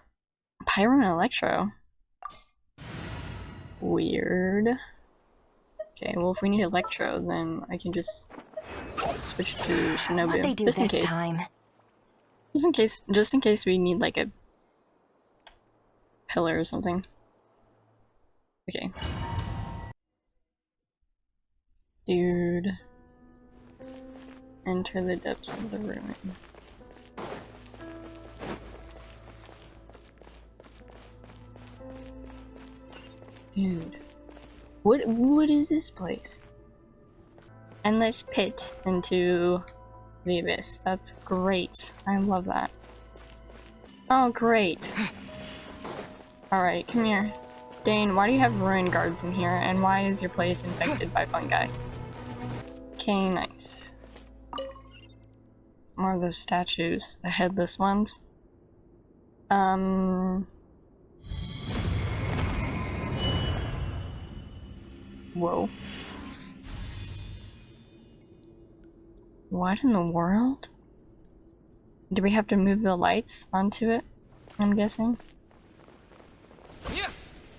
Pyro and Electro. Weird. Okay, well if we need Electro, then I can just switch to Shinobu. What'd they do just in this case. time? Just in case we need like a pillar or something. Okay. Dude. Enter the depths of the ruin. Dude. What is this place? Endless pit into the abyss. That's great. I love that. Oh, great. Alright, come here. Dane, why do you have ruin guards in here, and why is your place infected by fungi? Okay, nice. More of those statues. The headless ones. Whoa. What in the world? Do we have to move the lights onto it? I'm guessing.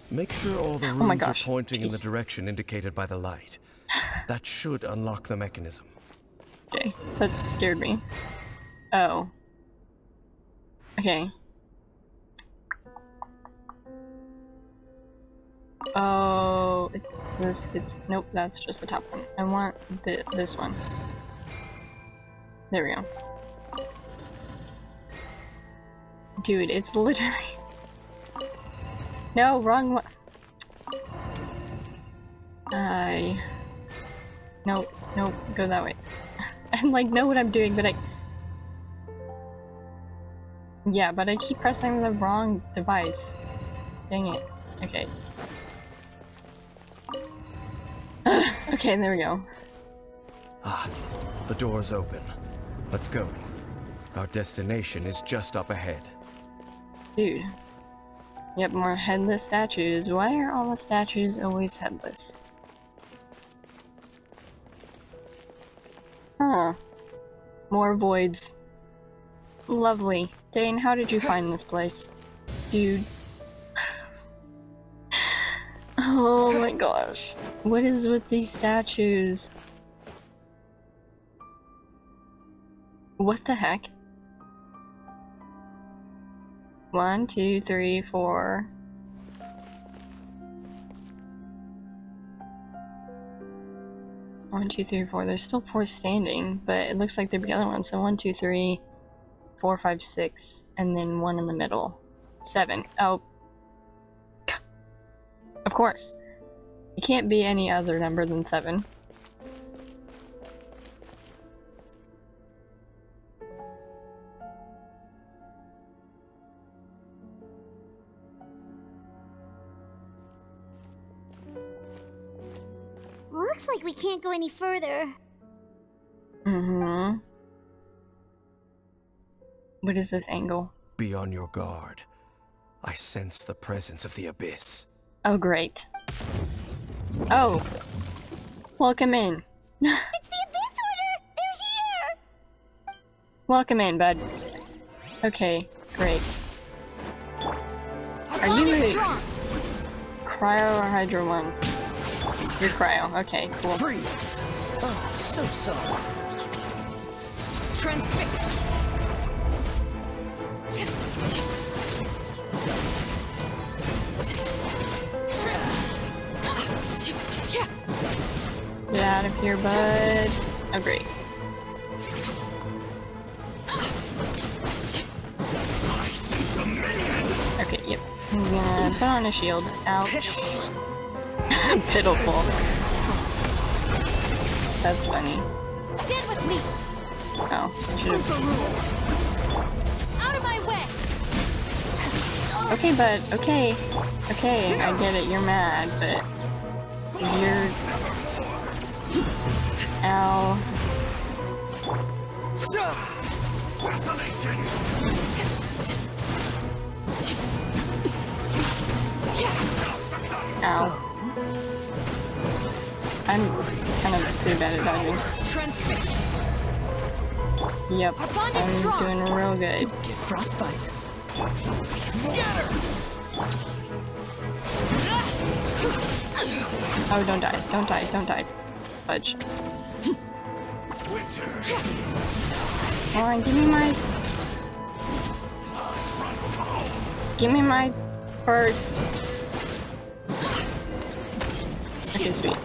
Make sure all the Oh my runes are gosh, pointing in the jeez. direction indicated by the light. That should unlock the mechanism. Okay, that scared me. Oh. Okay. Oh, nope, that's just the top one. I want this one. There we go. Dude, it's literally... No, wrong one. Nope, go that way. I like know what I'm doing, but yeah, but I keep pressing the wrong device. Dang it. Okay. Okay, there we go. Ah, the door's open. Let's go. Our destination is just up ahead. Dude. Yep, more headless statues. Why are all the statues always headless? Huh. More voids. Lovely. Dane, how did you find this place? Dude. Oh my gosh. What is with these statues? What the heck? 1, 2, 3, 4. One, 2, 3, 4. There's still 4 standing, but it looks like there'd be other ones. So 1, 2, 3, 4, 5, 6, and then 1 in the middle. 7. Oh. Of course. It can't be any other number than 7. Looks like we can't go any further. Mm-hmm. What is this angle? Be on your guard. I sense the presence of the abyss. Oh, great. Oh. Welcome in. It's the Abyss Order! They're here! Welcome in, bud. Okay, great. Are you a cryo or hydro one? You're cryo. Okay, cool. Freeze! Oh, so. Transfixed. Get out of here, bud. Oh, great. Okay, yep. He's gonna put on a shield. Ouch. Pitiful. That's funny. Stand with me. Oh, I should've... Out of my way. Okay, bud. Okay. Okay, I get it. You're mad, but... You're... Ow. Ow. I'm kind of pretty bad at dodging. Yep, I'm doing real good. Don't get frostbite. Oh, don't die, don't die, don't die. Fudge. Come on, give me my... Give me my burst. Okay, sweet.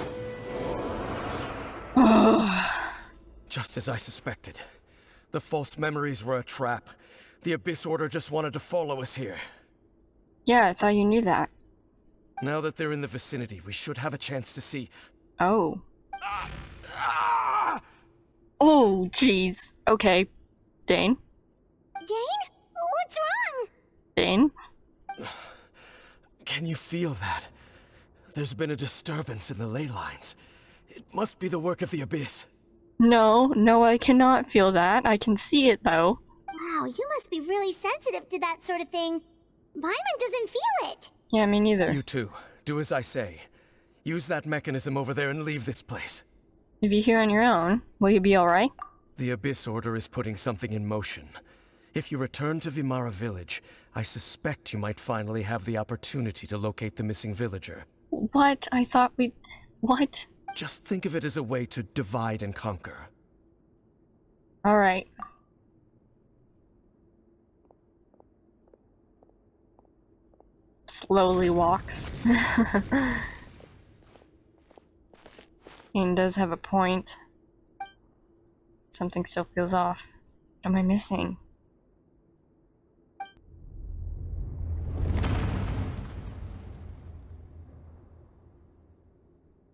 Just as I suspected. The false memories were a trap. The Abyss Order just wanted to follow us here. Yeah, I thought you knew that. Now that they're in the vicinity, we should have a chance to see. Oh. Oh, jeez. Okay. Dane? Dane? What's wrong? Dane? Can you feel that? There's been a disturbance in the ley lines. It must be the work of the Abyss. No, I cannot feel that. I can see it, though. Wow, you must be really sensitive to that sort of thing. Paimon doesn't feel it. Yeah, me neither. You too. Do as I say. Use that mechanism over there and leave this place. If you're here on your own, will you be alright? The Abyss Order is putting something in motion. If you return to Vimara Village, I suspect you might finally have the opportunity to locate the missing villager. What? I thought we'd... What? Just think of it as a way to divide and conquer. Alright. Slowly walks. Ian does have a point. Something still feels off. What am I missing?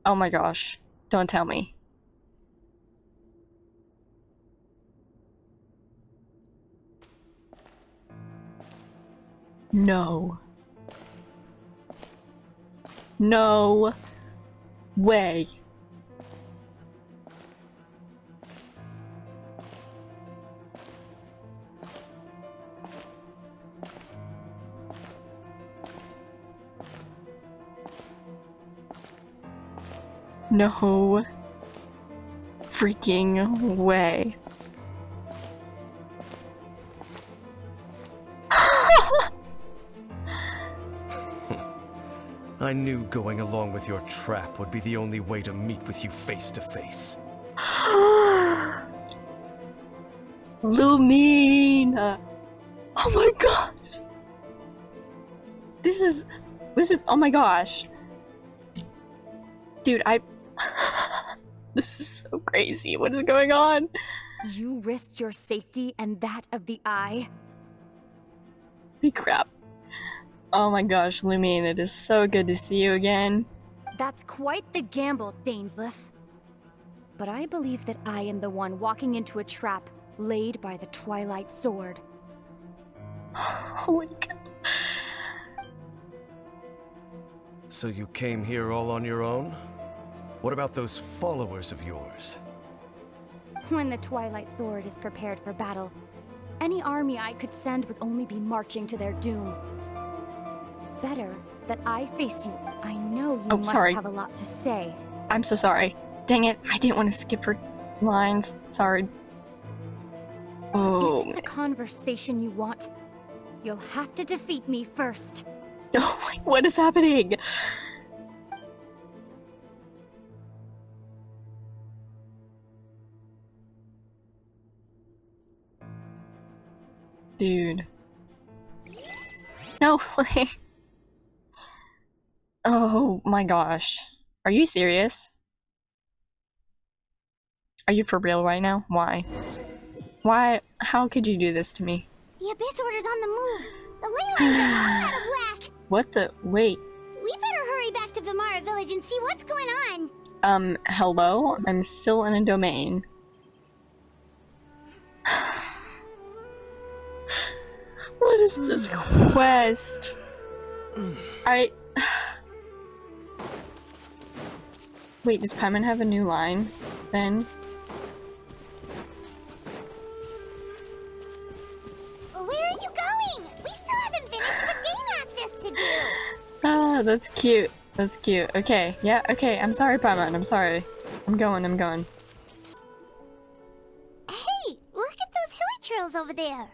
Oh my gosh. Don't tell me. No. No way. No freaking way. I knew going along with your trap would be the only way to meet with you face to face. Lumina! Oh my god! This is, oh my gosh. Dude, this is so crazy. What is going on? You risked your safety and that of the Eye? Holy crap. Oh my gosh, Lumine, it is so good to see you again. That's quite the gamble, Dainsleif. But I believe that I am the one walking into a trap laid by the Twilight Sword. Holy god. So you came here all on your own? What about those followers of yours? When the Twilight Sword is prepared for battle, any army I could send would only be marching to their doom. Better that I face you. I know you must have a lot to say. I'm so sorry. Dang it, I didn't want to skip her lines. Sorry. Oh, if it's a conversation you want, you'll have to defeat me first. Oh my, what is happening? Dude. No way. Oh my gosh. Are you serious? Are you for real right now? Why? Why? How could you do this to me? The Abyss Order's on the move. The ley lines are all out of whack. What the? Wait. We better hurry back to Vimara Village and see what's going on. Hello? I'm still in a domain. What is this quest? Wait, does Paimon have a new line, then? Where are you going? We still haven't finished what Dane asked us to do. Ah, that's cute. That's cute. Okay, yeah, okay. I'm sorry, Paimon. I'm sorry. I'm going. Hey, look at those hilly trails over there.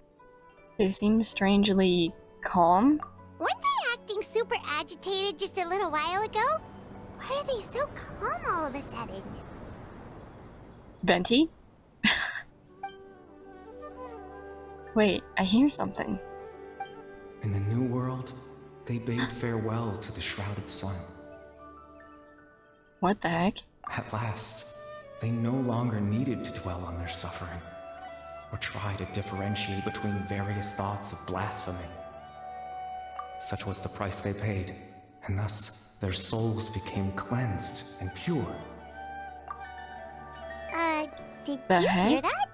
They seem strangely calm. Weren't they acting super agitated just a little while ago? Why are they so calm all of a sudden? Venti? Wait, I hear something. In the new world, they bade farewell to the shrouded sun. What the heck? At last, they no longer needed to dwell on their suffering, or try to differentiate between various thoughts of blasphemy. Such was the price they paid, and thus their souls became cleansed and pure. Did The you heck? hear that?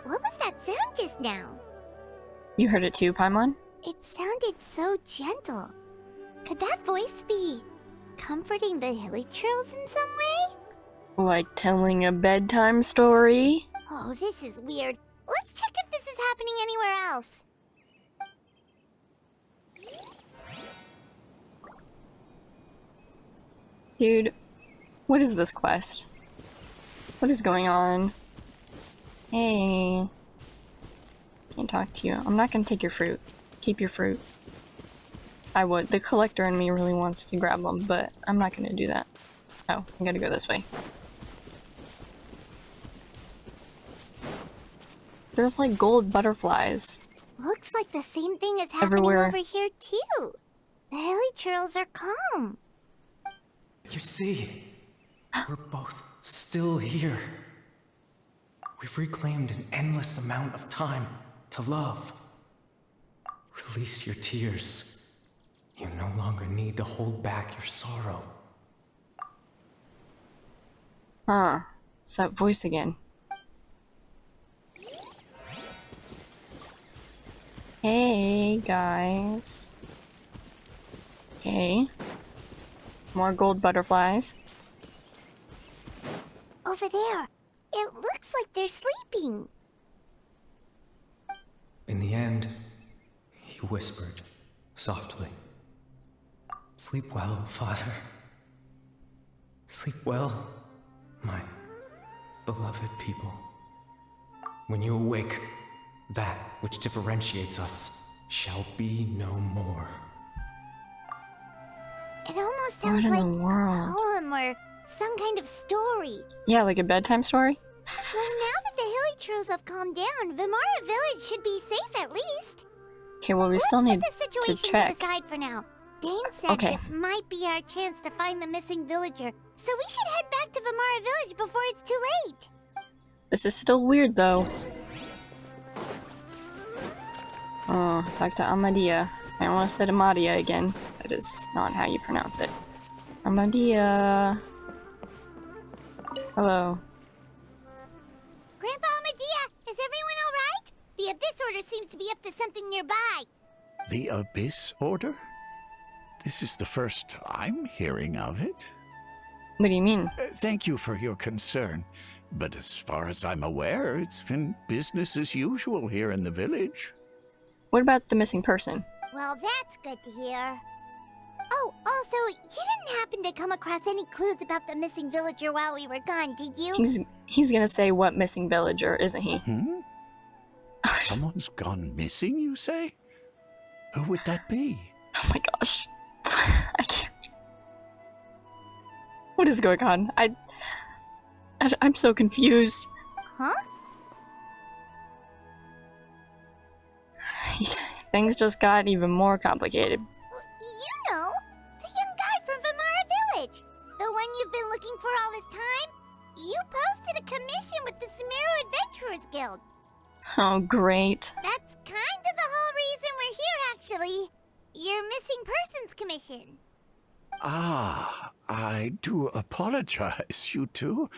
What was that sound just now? You heard it too, Paimon? It sounded so gentle. Could that voice be comforting the hilly trails in some way? Like telling a bedtime story? Oh, this is weird. Let's check if this is happening anywhere else. Dude, what is this quest? What is going on? Hey. Can't talk to you. I'm not gonna take your fruit. Keep your fruit. I would. The collector in me really wants to grab them, but I'm not gonna do that. Oh, I gotta go this way. There's like gold butterflies. Looks like the same thing is happening Everywhere. over here too. The hilly trails are calm. You see, we're both still here. We've reclaimed an endless amount of time to love. Release your tears. You no longer need to hold back your sorrow. Huh. It's that voice again. Hey, guys. Okay. More gold butterflies. Over there. It looks like they're sleeping. In the end, he whispered softly, "Sleep well, Father. Sleep well, my beloved people. When you awake, that which differentiates us shall be no more." It almost What sounds in like the a world? poem or some kind of story. Yeah, like a bedtime story? Well, now that the hilly trails have calmed down, Vimara Village should be safe at least. Okay, well, we Let's still put need the to situation check. to the side for now. Dane said Okay. this might be our chance to find the missing villager, so we should head back to Vimara Village before it's too late. This is still weird, though. Oh, talk to Amadia. I almost said Amadia again. That is not how you pronounce it. Amadia. Hello. Grandpa Medea, is everyone alright? The Abyss Order seems to be up to something nearby. The Abyss Order? This is the first I'm hearing of it. What do you mean? Thank you for your concern, but as far as I'm aware, it's been business as usual here in the village. What about the missing person? Well, that's good to hear. Oh, also, you didn't happen to come across any clues about the missing villager while we were gone, did you? He's gonna say what missing villager, isn't he? Someone's gone missing, you say? Who would that be? Oh my gosh. I can't. What is going on? I'm so confused. Huh? Things just got even more complicated. You know, the young guy from Vimara Village. The one you've been looking for all this time. You posted a commission with the Sumeru Adventurers Guild. Oh, great. That's kind of the whole reason we're here, actually. Your missing persons commission. Ah, I do apologize, you two.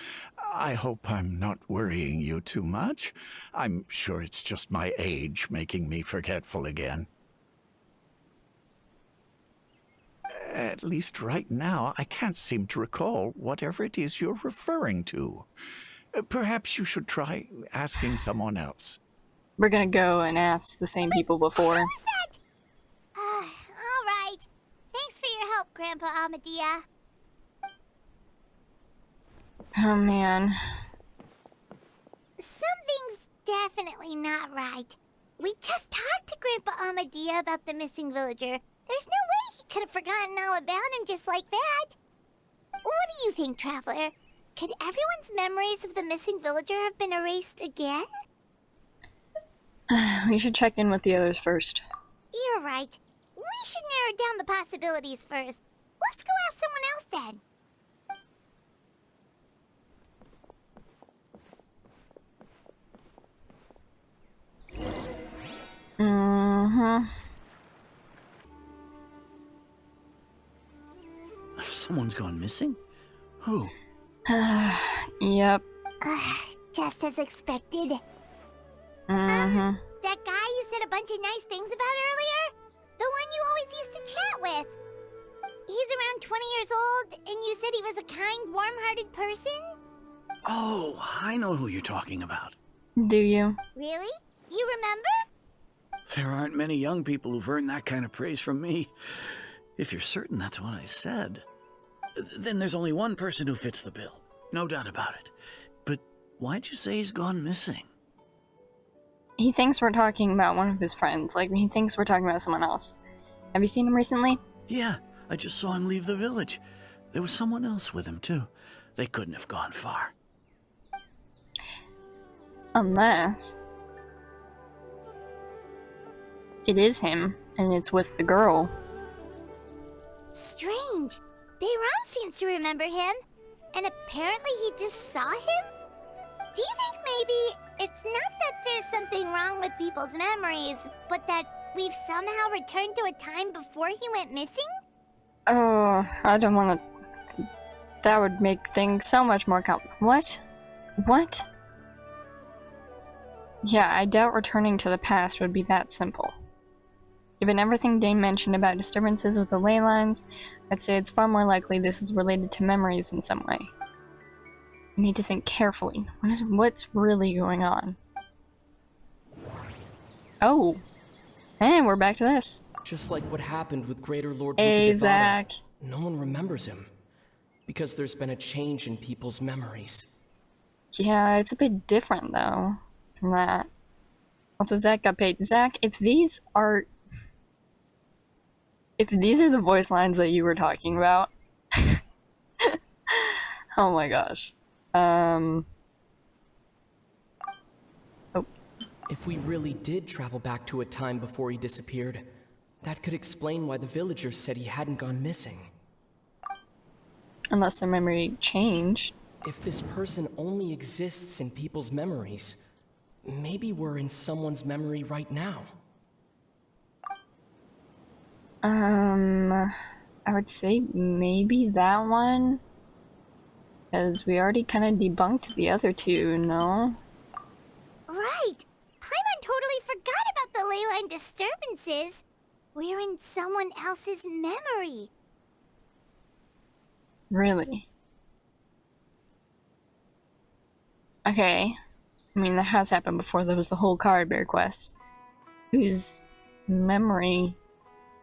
I hope I'm not worrying you too much. I'm sure it's just my age making me forgetful again. At least right now, I can't seem to recall whatever it is you're referring to. Perhaps you should try asking someone else. We're gonna go and ask the same people before. What was that? All right. Thanks for your help, Grandpa. Grandpa Amadea. Oh man. Something's definitely not right. We just talked to Grandpa Amadea about the missing villager. There's no way he could have forgotten all about him just like that. What do you think, Traveler? Could everyone's memories of the missing villager have been erased again? We should check in with the others first. You're right. We should narrow down the possibilities first. Let's go ask someone else then. Mm-hmm. Someone's gone missing? Who? Yep. Just as expected. Mm-hmm. That guy you said a bunch of nice things about earlier? The one you always used to chat with. He's around 20 years old, and you said he was a kind, warm-hearted person? Oh, I know who you're talking about. Do you? Really? You remember? There aren't many young people who've earned that kind of praise from me. If you're certain that's what I said, then there's only one person who fits the bill. No doubt about it. But why'd you say he's gone missing? He thinks we're talking about one of his friends. Like, he thinks we're talking about someone else. Have you seen him recently? Yeah, I just saw him leave the village. There was someone else with him, too. They couldn't have gone far. Unless it is him, and it's with the girl. Strange. Bayram seems to remember him, and apparently he just saw him? Do you think maybe it's not that there's something wrong with people's memories, but that we've somehow returned to a time before he went missing? Oh, I don't want to... That would make things so much more What? What? Yeah, I doubt returning to the past would be that simple. Given everything Dane mentioned about disturbances with the ley lines, I'd say it's far more likely this is related to memories in some way. We need to think carefully. What's really going on? Oh! And we're back to this. Just like what happened with Greater Lord Hey, Rukadevada, Zach. no one remembers him. Because there's been a change in people's memories. Yeah, it's a bit different, though, from that. Also, Zach got paid. Zach, if these are the voice lines that you were talking about... oh my gosh. Oh. If we really did travel back to a time before he disappeared, that could explain why the villagers said he hadn't gone missing. Unless their memory changed. If this person only exists in people's memories, maybe we're in someone's memory right now. I would say maybe that one. Because we already kind of debunked the other two, no? Right! Paimon totally forgot about the leyline disturbances. We're in someone else's memory. Really? Okay. I mean, that has happened before. There was the whole card bear quest. Whose memory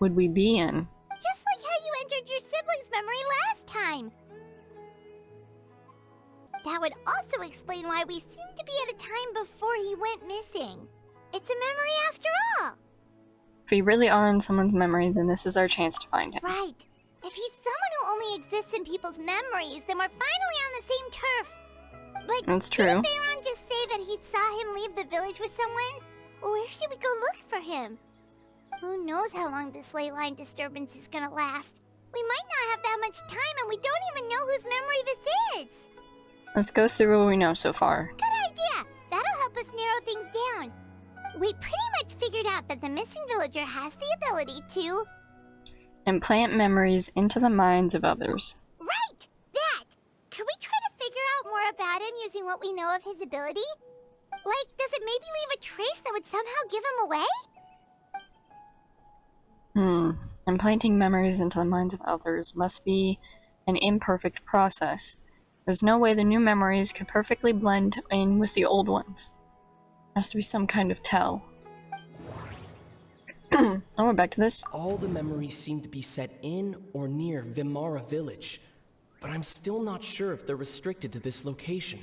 would we be in? Just like how you entered your sibling's memory last time. That would also explain why we seem to be at a time before he went missing. It's a memory after all. If we really are in someone's memory, then this is our chance to find him. Right. If he's someone who only exists in people's memories, then we're finally on the same turf. But That's true. didn't Bayron just say that he saw him leave the village with someone? Where should we go look for him? Who knows how long this ley line disturbance is gonna last? We might not have that much time, and we don't even know whose memory this is. Let's go through what we know so far. Good idea. That'll help us narrow things down. We pretty much figured out that the missing villager has the ability to... Implant memories into the minds of others. Right! That! Could we try to figure out more about him using what we know of his ability? Like, does it maybe leave a trace that would somehow give him away? Implanting memories into the minds of others must be an imperfect process. There's no way the new memories could perfectly blend in with the old ones. There has to be some kind of tell. Oh, we're back to this. All the memories seem to be set in or near Vimara village, but I'm still not sure if they're restricted to this location.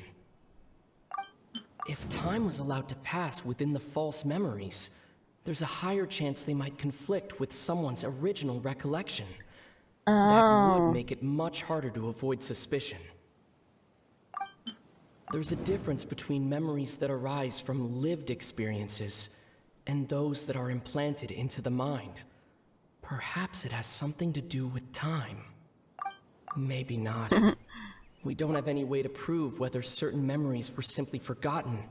If time was allowed to pass within the false memories, there's a higher chance they might conflict with someone's original recollection. That would make it much harder to avoid suspicion. There's a difference between memories that arise from lived experiences and those that are implanted into the mind. Perhaps it has something to do with time. Maybe not. We don't have any way to prove whether certain memories were simply forgotten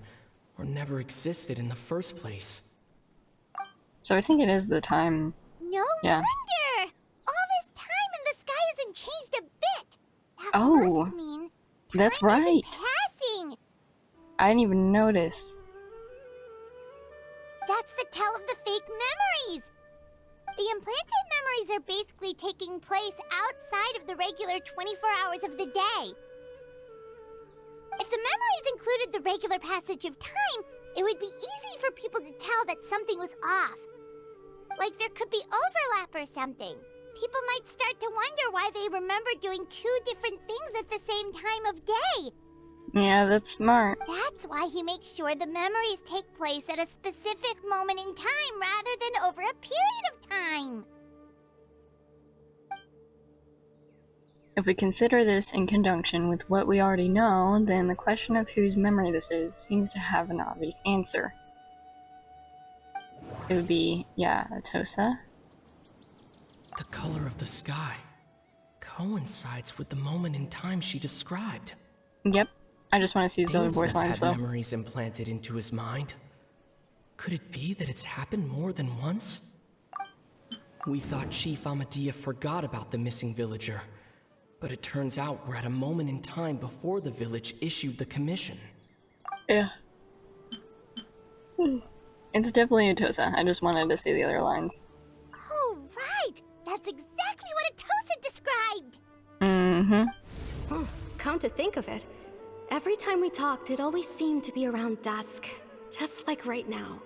or never existed in the first place. So I think it is the time. No Yeah. wonder! All this time and the sky hasn't changed a bit! That Oh, must mean that's time isn't right. passing! I didn't even notice. That's the tell of the fake memories! The implanted memories are basically taking place outside of the regular 24 hours of the day. If the memories included the regular passage of time, it would be easy for people to tell that something was off. Like there could be overlap or something. People might start to wonder why they remember doing two different things at the same time of day. Yeah, that's smart. That's why he makes sure the memories take place at a specific moment in time rather than over a period of time. If we consider this in conjunction with what we already know, then the question of whose memory this is seems to have an obvious answer. It would be, yeah, Atosa. The color of the sky coincides with the moment in time she described. Yep. I just want to see his other voice Dainsleif lines, had though. memories implanted into his mind. Could it be that it's happened more than once? We thought Chief Amadea forgot about the missing villager, but it turns out we're at a moment in time before the village issued the commission. Yeah. It's definitely Atosa. I just wanted to see the other lines. Oh, right! That's exactly what Atosa described! Mm-hmm. Oh, come to think of it, every time we talked, it always seemed to be around dusk, just like right now.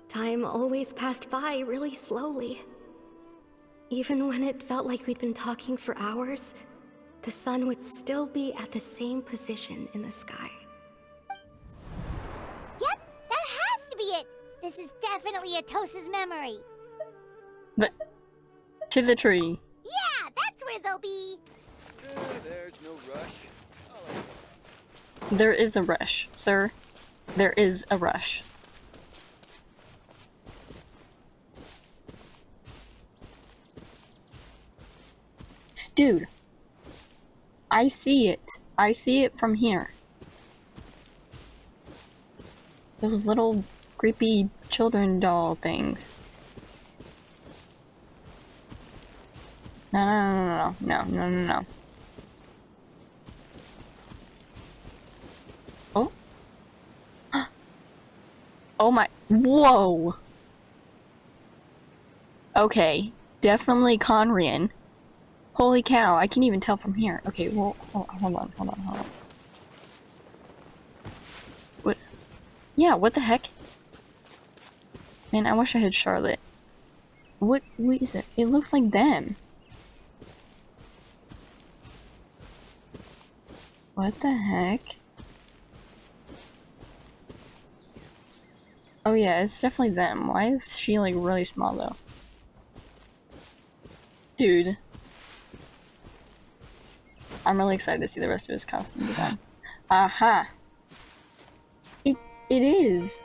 Time always passed by really slowly. Even when it felt like we'd been talking for hours, the sun would still be at the same position in the sky. Yep, that has to be it! This is definitely Atosa's memory. To the tree. Yeah, that's where they'll be. There's no rush. There is a rush, sir. There is a rush. Dude. I see it. I see it from here. Those little creepy children doll things. No. Oh. Oh my. Whoa. Okay. Definitely Conrian. Holy cow, I can even tell from here. Okay, well, hold on. What? Yeah, what the heck? Man, I wish I had Charlotte. What is it? It looks like them. What the heck? Oh yeah, it's definitely them. Why is she like really small though? Dude. I'm really excited to see the rest of his costume design. Aha! It is!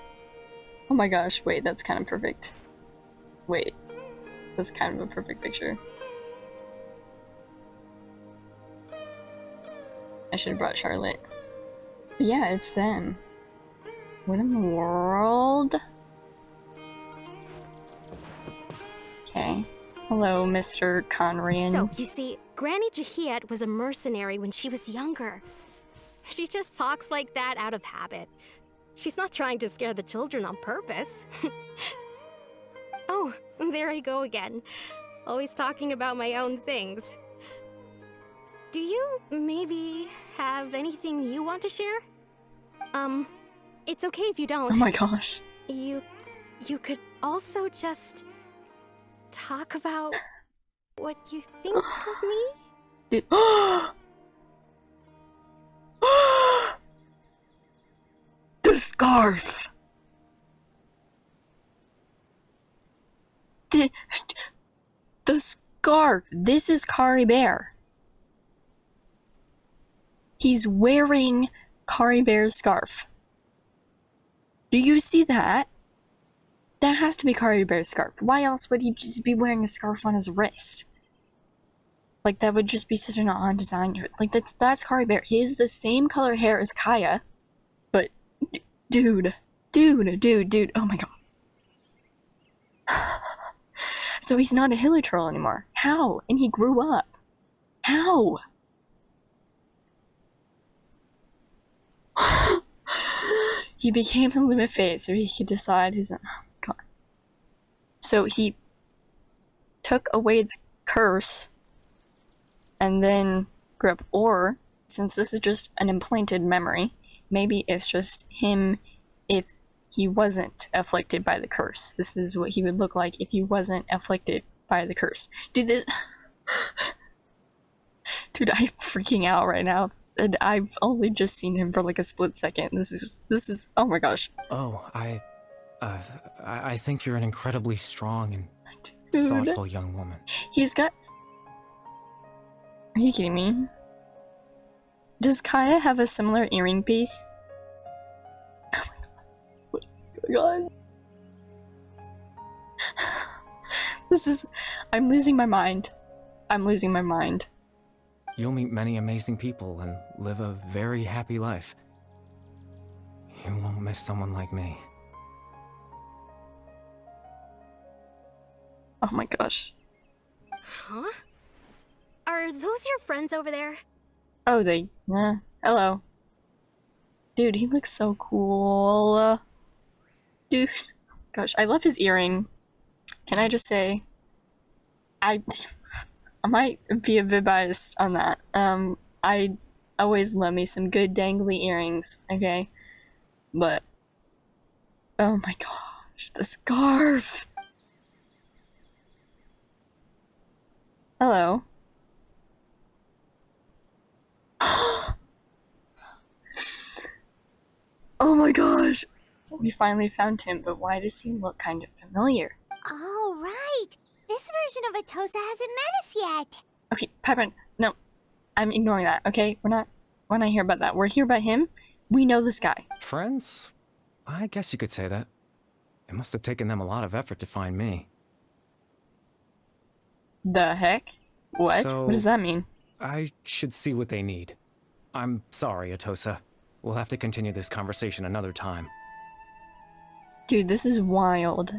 Oh my gosh, wait, that's kind of perfect. Wait. That's kind of a perfect picture. I should have brought Charlotte. But yeah, it's them. What in the world? Okay. Hello, Mr. Conrian. So, you see, Granny Jahiet was a mercenary when she was younger. She just talks like that out of habit. She's not trying to scare the children on purpose. Oh, there I go again. Always talking about my own things. Do you maybe have anything you want to share? It's okay if you don't. Oh my gosh. You you could also just talk about what you think of me? Dude. The scarf! The scarf! This is Kari Bear. He's wearing Kari Bear's scarf. Do you see that? That has to be Kari Bear's scarf. Why else would he just be wearing a scarf on his wrist? Like, that would just be such an odd design. Like, that's Kari Bear. He has the same color hair as Kaya. But, dude, oh my god. So he's not a hilly troll anymore. How? And he grew up. How? He became the limit fate so he could decide his own. Oh god. So he took away the curse and then grew up. Or, since this is just an implanted memory, maybe it's just him if he wasn't afflicted by the curse. This is what he would look like if he wasn't afflicted by the curse. Dude, Dude, I'm freaking out right now. And I've only just seen him for like a split second. This is, oh my gosh. Oh, I think you're an incredibly strong and Dude. thoughtful young woman. He's got... Are you kidding me? Does Kaya have a similar earring piece? Oh my god. What's going on? This is... I'm losing my mind. I'm losing my mind. You'll meet many amazing people and live a very happy life. You won't miss someone like me. Oh my gosh. Huh? Are those your friends over there? Oh, hello. Dude, he looks so cool. Dude, gosh, I love his earring. Can I just say, I might be a bit biased on that. I always love me some good dangly earrings, okay? But, oh my gosh, the scarf! Hello. Oh my gosh! We finally found him, but why does he look kind of familiar? Oh, right. This version of Atosa hasn't met us yet. Okay, Piper, no. I'm ignoring that, okay? We're not here about that. We're here about him. We know this guy. Friends? I guess you could say that. It must have taken them a lot of effort to find me. The heck? What? So, what does that mean? I should see what they need. I'm sorry, Atosa. We'll have to continue this conversation another time. Dude, this is wild.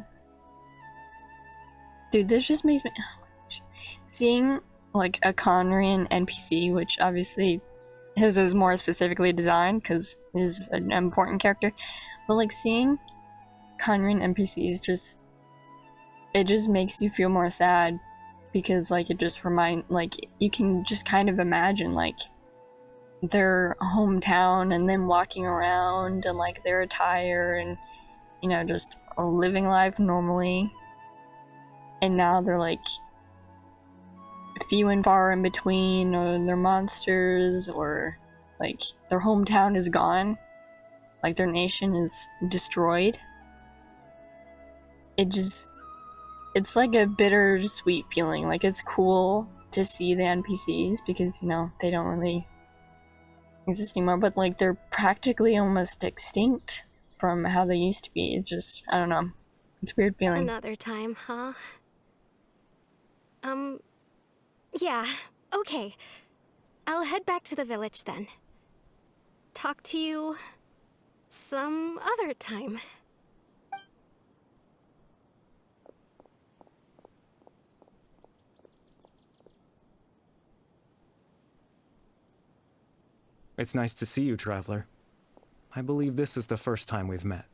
Dude, this just makes me... Oh my gosh. Seeing, like, a Conrian NPC, which obviously his is more specifically designed, because he's an important character, but, like, seeing Conrian NPCs just... It just makes you feel more sad, because, like, it just like, you can just kind of imagine, like, their hometown, and then walking around, and, like, their attire, and, you know, just living life normally. And now they're like few and far in between, or they're monsters, or like their hometown is gone, like their nation is destroyed. It's like a bittersweet feeling. Like, it's cool to see the NPCs because, you know, they don't really exist anymore, but like they're practically almost extinct from how they used to be. It's just, I don't know. It's a weird feeling. Another time, huh? Yeah, okay. I'll head back to the village then. Talk to you some other time. It's nice to see you, Traveler. I believe this is the first time we've met.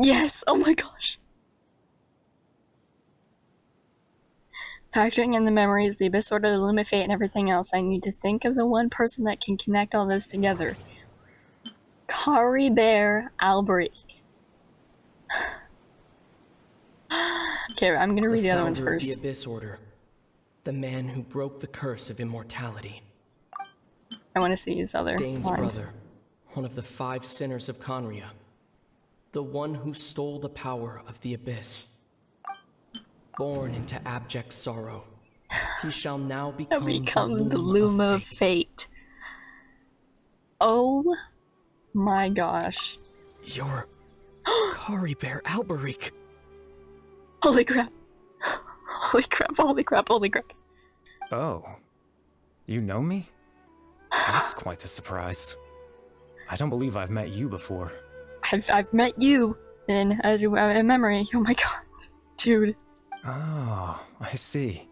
Yes, oh my gosh. Factoring in the memories, the Abyss Order, the Limit Fate, and everything else, I need to think of the one person that can connect all this together. God. Kari Bear Albrecht. Okay, I'm gonna read the other ones founder of first. the Abyss Order. The man who broke the curse of immortality. I want to see his other Dane's lines. brother. One of the 5 sinners of Conria. The one who stole the power of the Abyss. Born into abject sorrow, he shall now I'll become become the loom of fate. Oh my gosh. You're Kari Bear Alberic. Holy crap. Holy crap, holy crap, holy crap. Oh. You know me? That's quite the surprise. I don't believe I've met you before. I've met you in a memory. Oh my god. Dude. Oh, I see.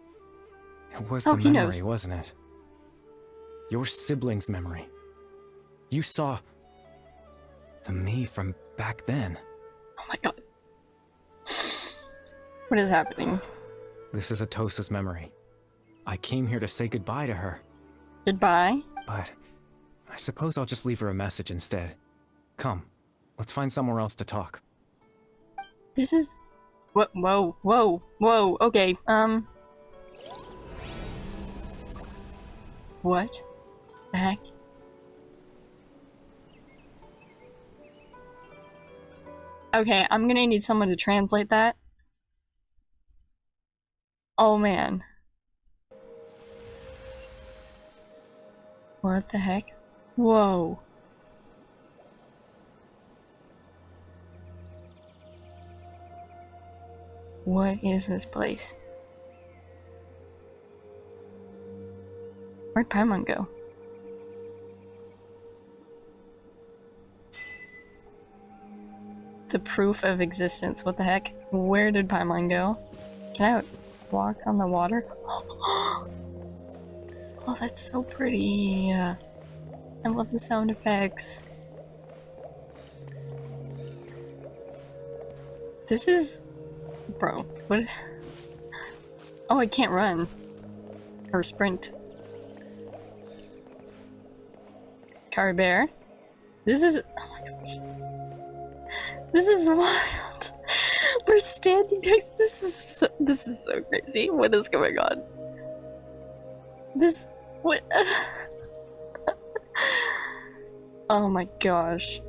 It was Oh, the he memory, knows. wasn't it? Your sibling's memory. You saw the me from back then. Oh my god. What is happening? This is Atosa's memory. I came here to say goodbye to her. Goodbye? But I suppose I'll just leave her a message instead. Come, let's find somewhere else to talk. This is... What? Whoa, whoa, whoa, okay, What the heck? Okay, I'm gonna need someone to translate that. Oh man. What the heck? Whoa. What is this place? Where'd Paimon go? The proof of existence. What the heck? Where did Paimon go? Can I walk on the water? Oh, that's so pretty. I love the sound effects. This is... Bro, what is... Oh, I can't run. Or sprint. Kari Bear. This is... Oh my gosh. This is wild. We're standing next... This is so crazy. What is going on? This... What... Oh my gosh.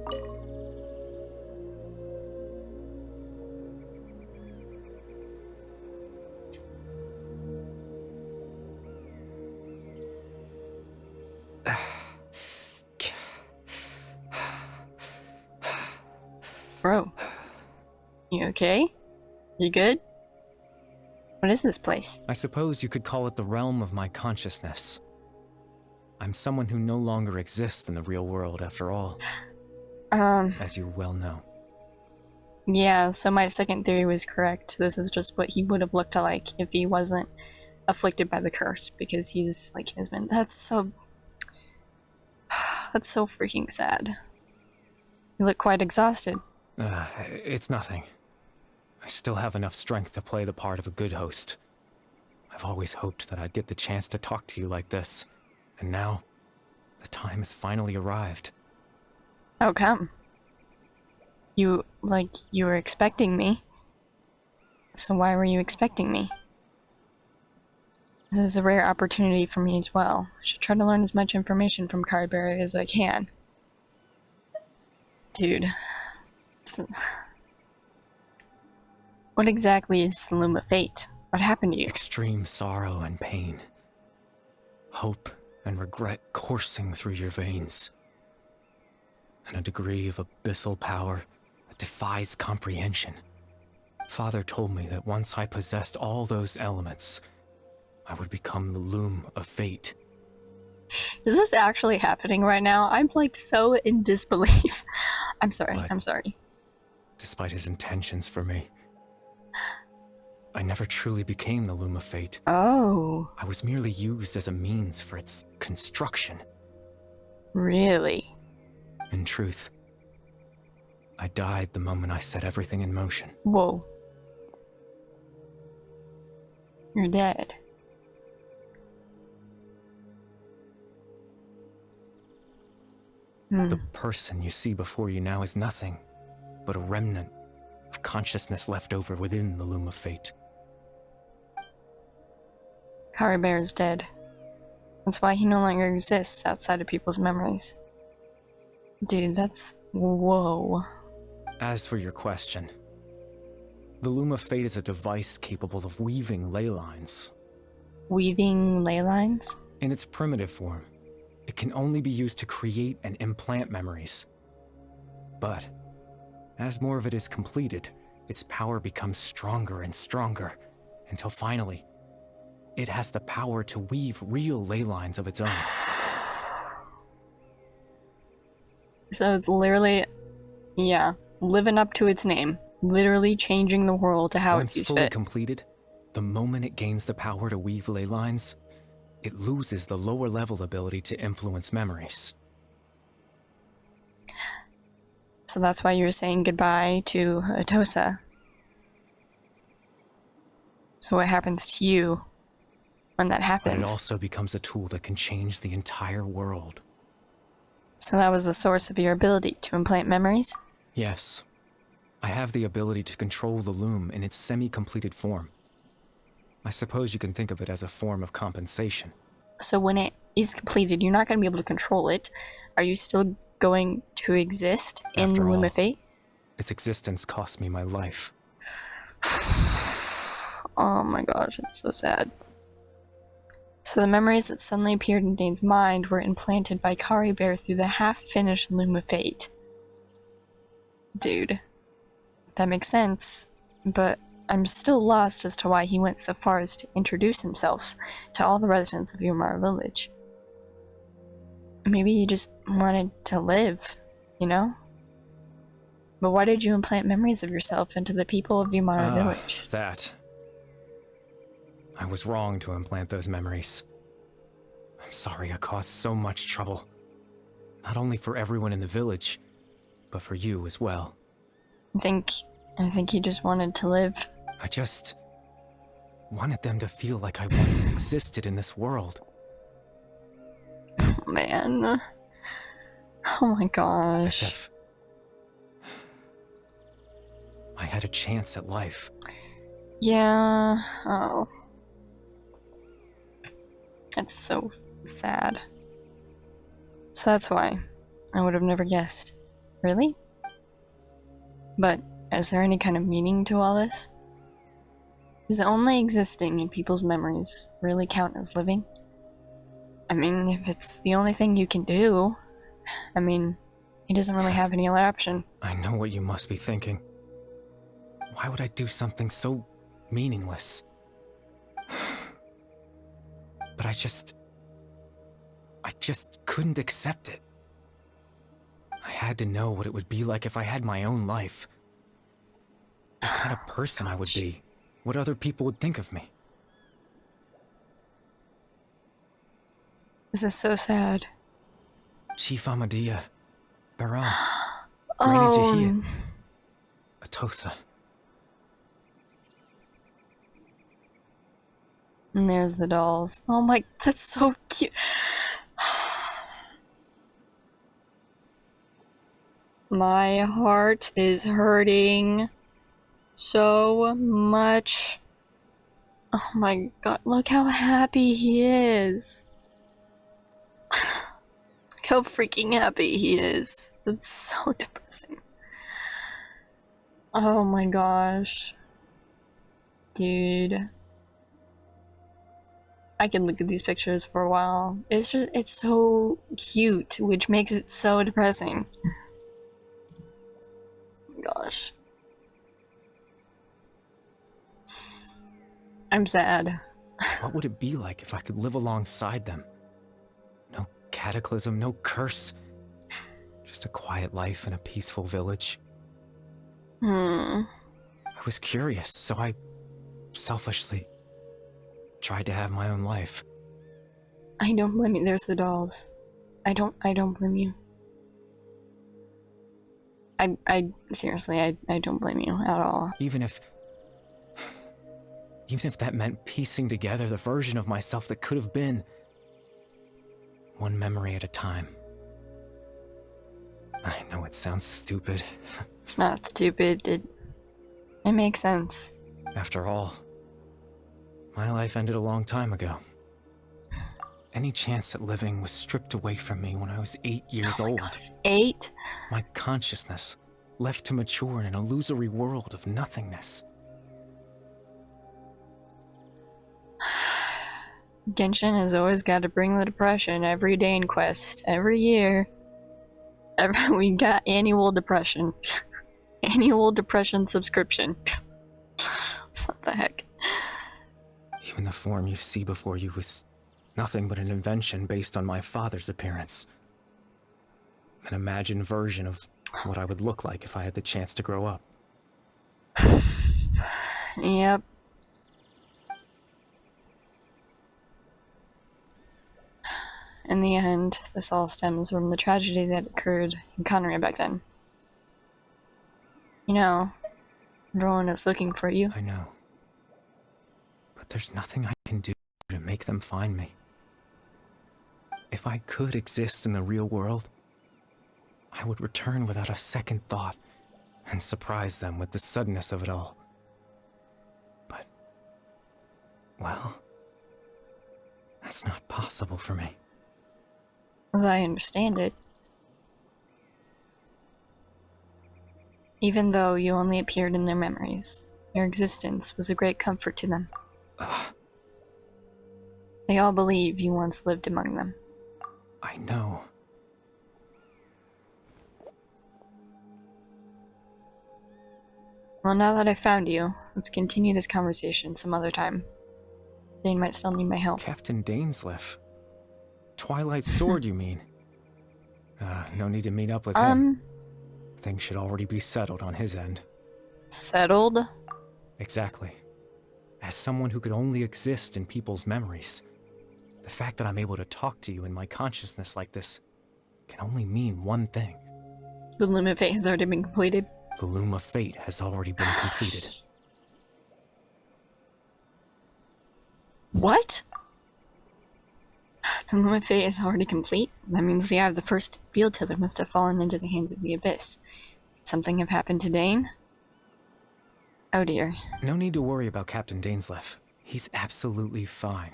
Bro, you okay? You good? What is this place? I suppose you could call it the realm of my consciousness. I'm someone who no longer exists in the real world, after all. As you well know. Yeah, so my second theory was correct. This is just what he would have looked like if he wasn't afflicted by the curse, because he's like Kisman. That's so... That's so freaking sad. You look quite exhausted. It's nothing. I still have enough strength to play the part of a good host. I've always hoped that I'd get the chance to talk to you like this, and now, the time has finally arrived. How come? You were expecting me. So why were you expecting me? This is a rare opportunity for me as well. I should try to learn as much information from Kari Bear as I can. Dude. What exactly is the Loom of Fate? What happened to you? Extreme sorrow and pain. Hope and regret coursing through your veins. And a degree of abyssal power that defies comprehension. Father told me that once I possessed all those elements, I would become the Loom of Fate. Is this actually happening right now? I'm like so in disbelief. I'm sorry, But I'm sorry. despite his intentions for me, I never truly became the Loom of Fate. Oh. I was merely used as a means for its construction. Really? In truth, I died the moment I set everything in motion. Whoa. You're dead. The person you see before you now is nothing but a remnant of consciousness left over within the loom of fate. Kari Bear is dead. That's why he no longer exists outside of people's memories. Dude, that's... whoa. As for your question, the loom of fate is a device capable of weaving ley lines. Weaving ley lines? In its primitive form, it can only be used to create and implant memories. But, as more of it is completed, its power becomes stronger and stronger, until finally, it has the power to weave real ley lines of its own. So it's literally, yeah, living up to its name. Literally changing the world to how it sees fit. Once fully completed, the moment it gains the power to weave ley lines, it loses the lower level ability to influence memories. So that's why you were saying goodbye to Atosa. So what happens to you when that happens? But it also becomes a tool that can change the entire world. So that was the source of your ability to implant memories? Yes. I have the ability to control the loom in its semi-completed form. I suppose you can think of it as a form of compensation. So when it is completed, you're not going to be able to control it. Are you still going to exist in the Loom of Fate? Its existence cost me my life. Oh my gosh, it's so sad. So the memories that suddenly appeared in Dane's mind were implanted by Kari Bear through the half-finished Loom of Fate. Dude. That makes sense, but I'm still lost as to why he went so far as to introduce himself to all the residents of Yumara Village. Maybe he just wanted to live, you know? But why did you implant memories of yourself into the people of Yumara Village? That. I was wrong to implant those memories. I'm sorry I caused so much trouble. Not only for everyone in the village, but for you as well. I think he just wanted to live. I just wanted them to feel like I once existed in this world. Oh, man. Oh my gosh. As if I had a chance at life. Yeah. Oh. It's so sad. So that's why. I would have never guessed. Really? But is there any kind of meaning to all this? Does only existing in people's memories really count as living? I mean, if it's the only thing you can do, I mean, he doesn't really have any other option. I know what you must be thinking. Why would I do something so meaningless? But I just couldn't accept it. I had to know what it would be like if I had my own life. What kind of person I would be. What other people would think of me. This is so sad. Chief Amadea, Baron, Oh. Granny Jahia, Atosa. And there's the dolls. Oh my, that's so cute. My heart is hurting so much. Oh my god, look how happy he is. Look how freaking happy he is. That's so depressing. Oh my gosh. Dude. I can look at these pictures for a while. It's so cute, which makes it so depressing. Gosh. I'm sad. What would it be like if I could live alongside them? No cataclysm, no curse. Just a quiet life in a peaceful village. I was curious, so I selfishly tried to have my own life. I don't blame you. There's the dolls. I don't blame you. I seriously, I don't blame you at all. Even if that meant piecing together the version of myself that could have been, one memory at a time. I know it sounds stupid. It's not stupid. It makes sense. After all, my life ended a long time ago. Any chance at living was stripped away from me when I was 8 years old. 8? My consciousness left to mature in an illusory world of nothingness. Genshin has always got to bring the depression every day in Quest. Every year. We got annual depression. Annual depression subscription. What the heck? Even the form you see before you was nothing but an invention based on my father's appearance. An imagined version of what I would look like if I had the chance to grow up. Yep. In the end, this all stems from the tragedy that occurred in Connery back then. You know, everyone is looking for you. I know. But there's nothing I can do to make them find me. If I could exist in the real world, I would return without a second thought and surprise them with the suddenness of it all. But, well, that's not possible for me. As I understand it, even though you only appeared in their memories, your existence was a great comfort to them. They all believe you once lived among them. I know. Well, now that I found you, let's continue this conversation some other time. Dane might still need my help. Captain Dainsleif. Twilight Sword, you mean? No need to meet up with him. Things should already be settled on his end. Settled? Exactly. As someone who could only exist in people's memories, the fact that I'm able to talk to you in my consciousness like this can only mean one thing. The Loom of Fate has already been completed. The Loom of Fate has already been completed. What? The Loom of Fate is already complete? That means the eye of the first field tiller must have fallen into the hands of the Abyss. Could something have happened to Dane? Oh dear. No need to worry about Captain Dainsleif. He's absolutely fine.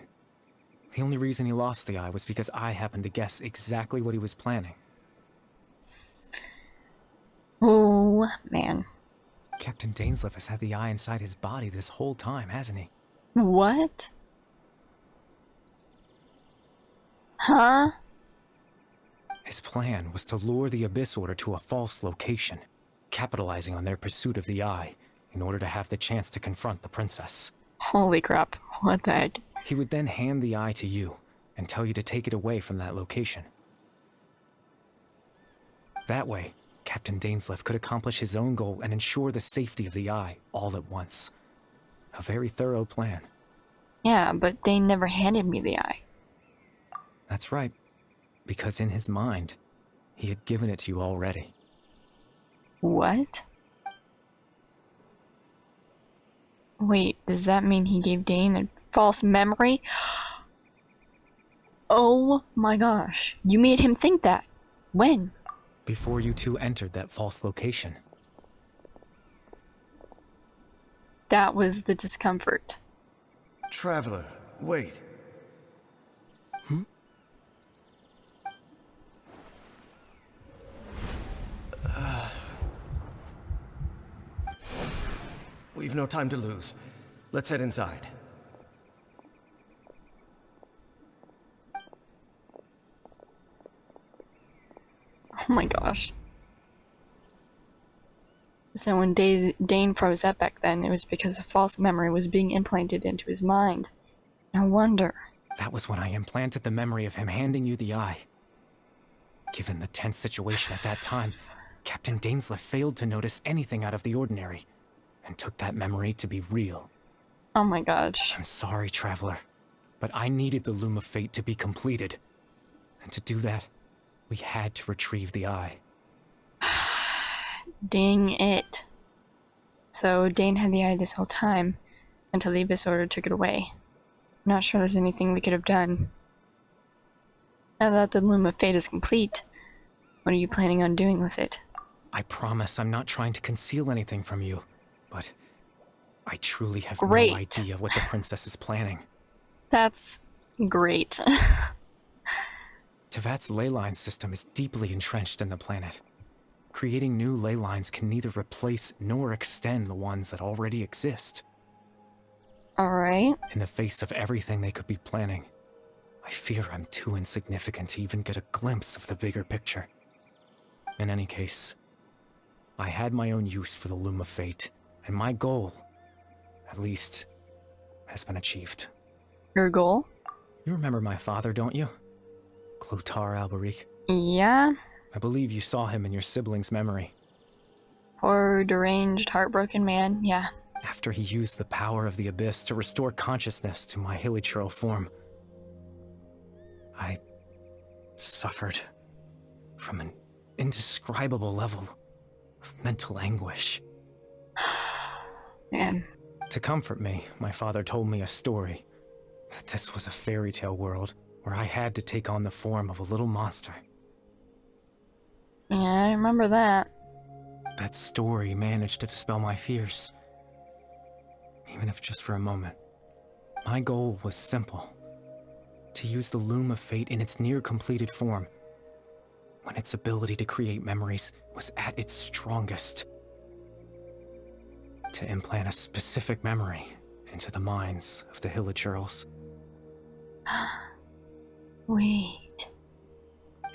The only reason he lost the eye was because I happened to guess exactly what he was planning. Oh, man. Captain Dainsleif has had the eye inside his body this whole time, hasn't he? What? Huh? His plan was to lure the Abyss Order to a false location, capitalizing on their pursuit of the eye in order to have the chance to confront the princess. Holy crap. What the heck? He would then hand the eye to you and tell you to take it away from that location. That way, Captain Dainsleif could accomplish his own goal and ensure the safety of the eye all at once. A very thorough plan. Yeah, but Dane never handed me the eye. That's right, because in his mind, he had given it to you already. What? Wait, does that mean he gave Dane a false memory? Oh my gosh, you made him think that. When? Before you two entered that false location. That was the discomfort. Traveler, wait. We've no time to lose. Let's head inside. Oh my gosh. So when Dane froze up back then, it was because a false memory was being implanted into his mind. No wonder. That was when I implanted the memory of him handing you the eye. Given the tense situation at that time, Captain Dainsleif failed to notice anything out of the ordinary, and took that memory to be real. Oh my gosh. I'm sorry, Traveler, but I needed the Loom of Fate to be completed. And to do that, we had to retrieve the eye. Dang it. So Dane had the eye this whole time, until the Abyss Order took it away. I'm not sure there's anything we could have done. Now that the Loom of Fate is complete, What are you planning on doing with it? I promise I'm not trying to conceal anything from you, but I truly have Great. no idea what the princess is planning. That's great. Tevat's ley line system is deeply entrenched in the planet. Creating new ley lines can neither replace nor extend the ones that already exist. Alright. In the face of everything they could be planning, I fear I'm too insignificant to even get a glimpse of the bigger picture. In any case, I had my own use for the Loom of Fate, and my goal, at least, has been achieved. Your goal? You remember my father, don't you? Clotar Alberic. Yeah. I believe you saw him in your sibling's memory. Poor, deranged, heartbroken man, yeah. After he used the power of the Abyss to restore consciousness to my hilichurl form, I suffered from an indescribable level of mental anguish. Man. To comfort me, my father told me a story, that this was a fairy tale world where I had to take on the form of a little monster. Yeah, I remember that. That story managed to dispel my fears, even if just for a moment. My goal was simple: to use the Loom of Fate in its near-completed form, when its ability to create memories was at its strongest. To implant a specific memory into the minds of the hilichurls. Wait.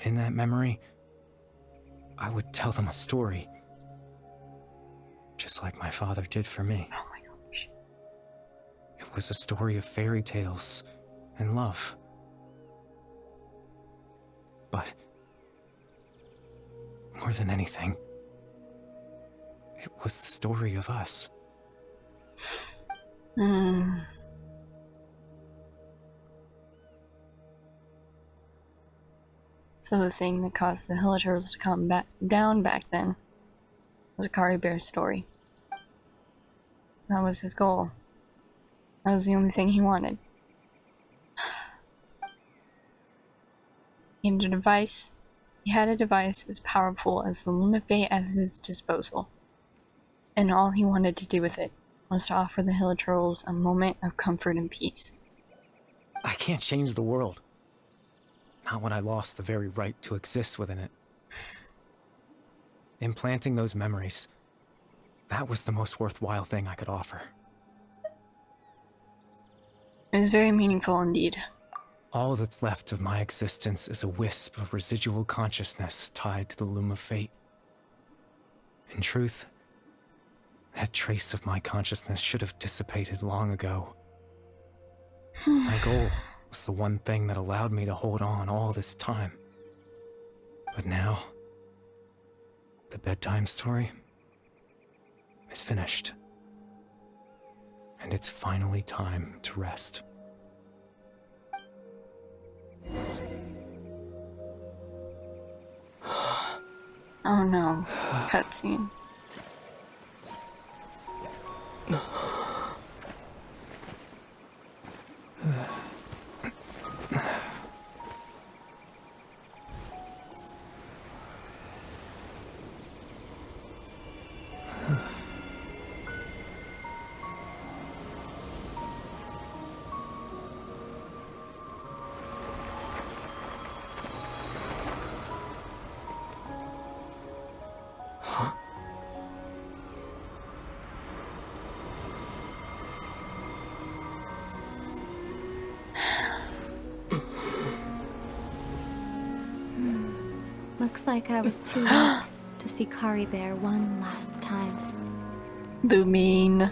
In that memory, I would tell them a story, just like my father did for me. Oh my gosh. It was a story of fairy tales and love. But more than anything, it was the story of us. So the thing that caused the hilichurls to come down back then was Akari Bear's story. So that was his goal. That was the only thing he wanted. He had a device as powerful as the Loom of Fate at his disposal. And all he wanted to do with it was to offer the hilichurls a moment of comfort and peace. I can't change the world. Not when I lost the very right to exist within it. Implanting those memories, that was the most worthwhile thing I could offer. It was very meaningful indeed. All that's left of my existence is a wisp of residual consciousness tied to the Loom of Fate. In truth, that trace of my consciousness should have dissipated long ago. My goal was the one thing that allowed me to hold on all this time. But now, the bedtime story is finished. And it's finally time to rest. Oh no. Cutscene. Looks like I was too late to see Kari Bear one last time. The mean.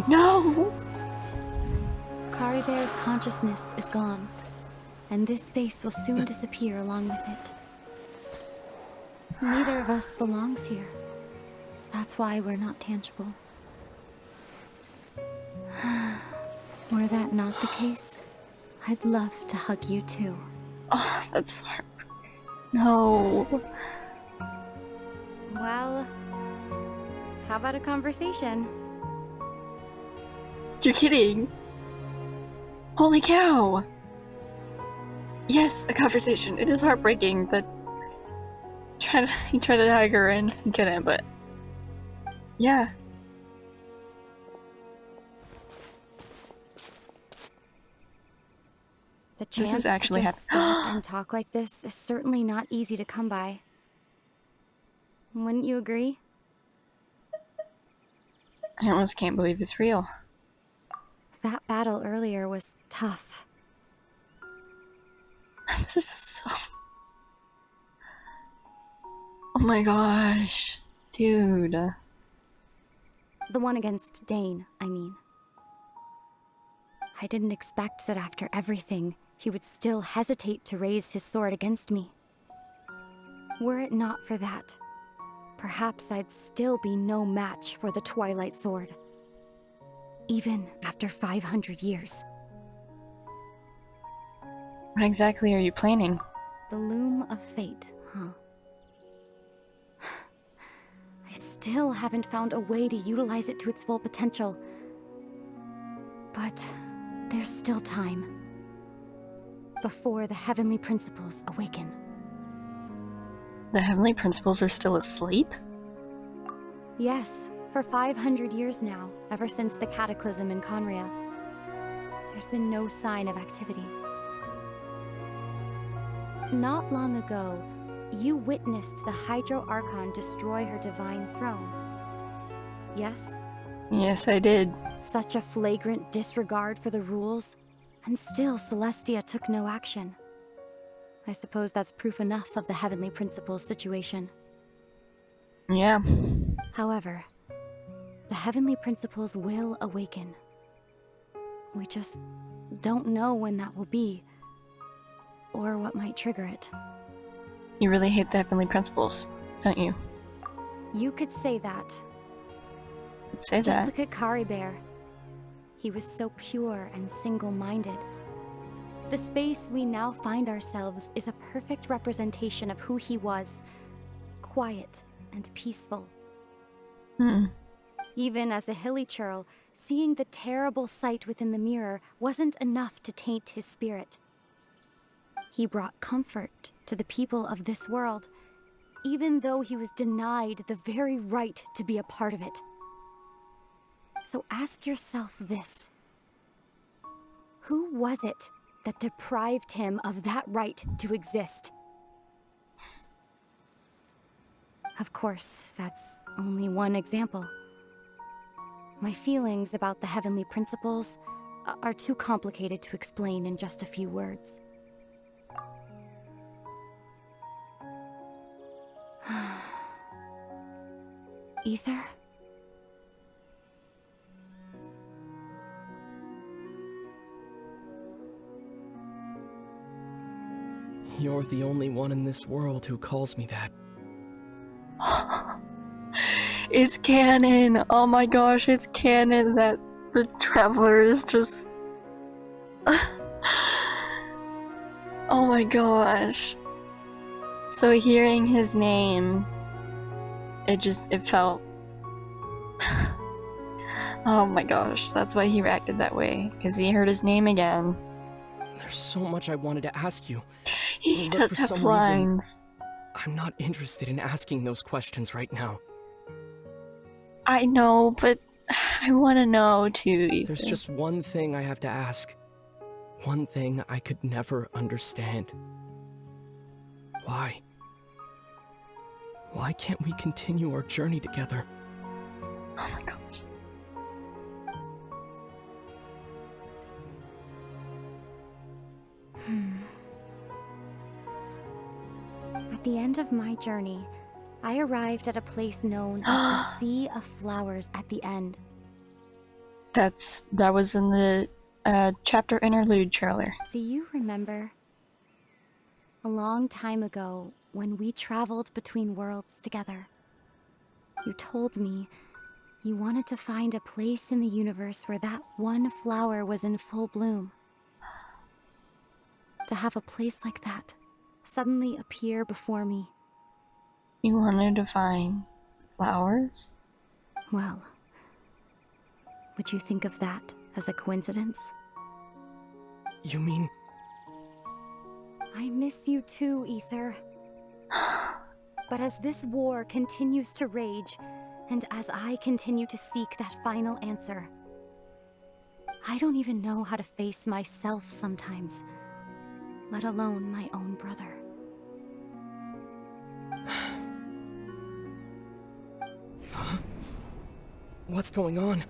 No! Kari Bear's consciousness is gone, and this space will soon disappear along with it. Neither of us belongs here. That's why we're not tangible. Were that not the case, I'd love to hug you too. Oh, that's heartbreaking. No. Well, how about a conversation? You're kidding. Holy cow. Yes, a conversation. It is heartbreaking that he tried to tag her and he couldn't, but yeah. The This chance is actually to just stop and talk like this is certainly not easy to come by. Wouldn't you agree? I almost can't believe it's real. That battle earlier was tough. This is so... Oh my gosh. Dude. The one against Dane, I mean. I didn't expect that after everything, he would still hesitate to raise his sword against me. Were it not for that, perhaps I'd still be no match for the Twilight Sword. Even after 500 years. What exactly are you planning? The loom of fate, huh? I still haven't found a way to utilize it to its full potential. But there's still time. Before the heavenly principles awaken. The heavenly principles are still asleep? Yes, for 500 years now, ever since the cataclysm in Conria. There's been no sign of activity. Not long ago, you witnessed the Hydro Archon destroy her divine throne. Yes? Yes, I did. Such a flagrant disregard for the rules, and still Celestia took no action. I suppose that's proof enough of the Heavenly Principles situation. Yeah. However, the Heavenly Principles will awaken. We just don't know when that will be, or what might trigger it. You really hate the heavenly principles, don't you? You could say that. Say Just that. look at Kari Bear. He was so pure and single-minded. The space we now find ourselves is a perfect representation of who he was. Quiet and peaceful. Even as a hilly churl, seeing the terrible sight within the mirror wasn't enough to taint his spirit. He brought comfort to the people of this world, even though he was denied the very right to be a part of it. So ask yourself this. Who was it that deprived him of that right to exist? Of course, that's only one example. My feelings about the heavenly principles are too complicated to explain in just a few words. Ether? You're the only one in this world who calls me that. It's canon! Oh my gosh, it's canon that the Traveler is just... Oh my gosh. So hearing his name, it felt... Oh my gosh, that's why he reacted that way, because he heard his name again. There's so much I wanted to ask you. He but does for have some lines. Reason, I'm not interested in asking those questions right now. I know, but I want to know too, Ethan. There's just one thing I have to ask. One thing I could never understand. Why? Why can't we continue our journey together? Oh my gosh. At the end of my journey, I arrived at a place known as the Sea of Flowers at the end. That was in the chapter interlude trailer. Do you remember? A long time ago, when we traveled between worlds together, you told me you wanted to find a place in the universe where that one flower was in full bloom. To have a place like that suddenly appear before me. You wanted to find flowers? Well, would you think of that as a coincidence? You mean... I miss you too, Ether. But as this war continues to rage, and as I continue to seek that final answer, I don't even know how to face myself sometimes, let alone my own brother. What's going on?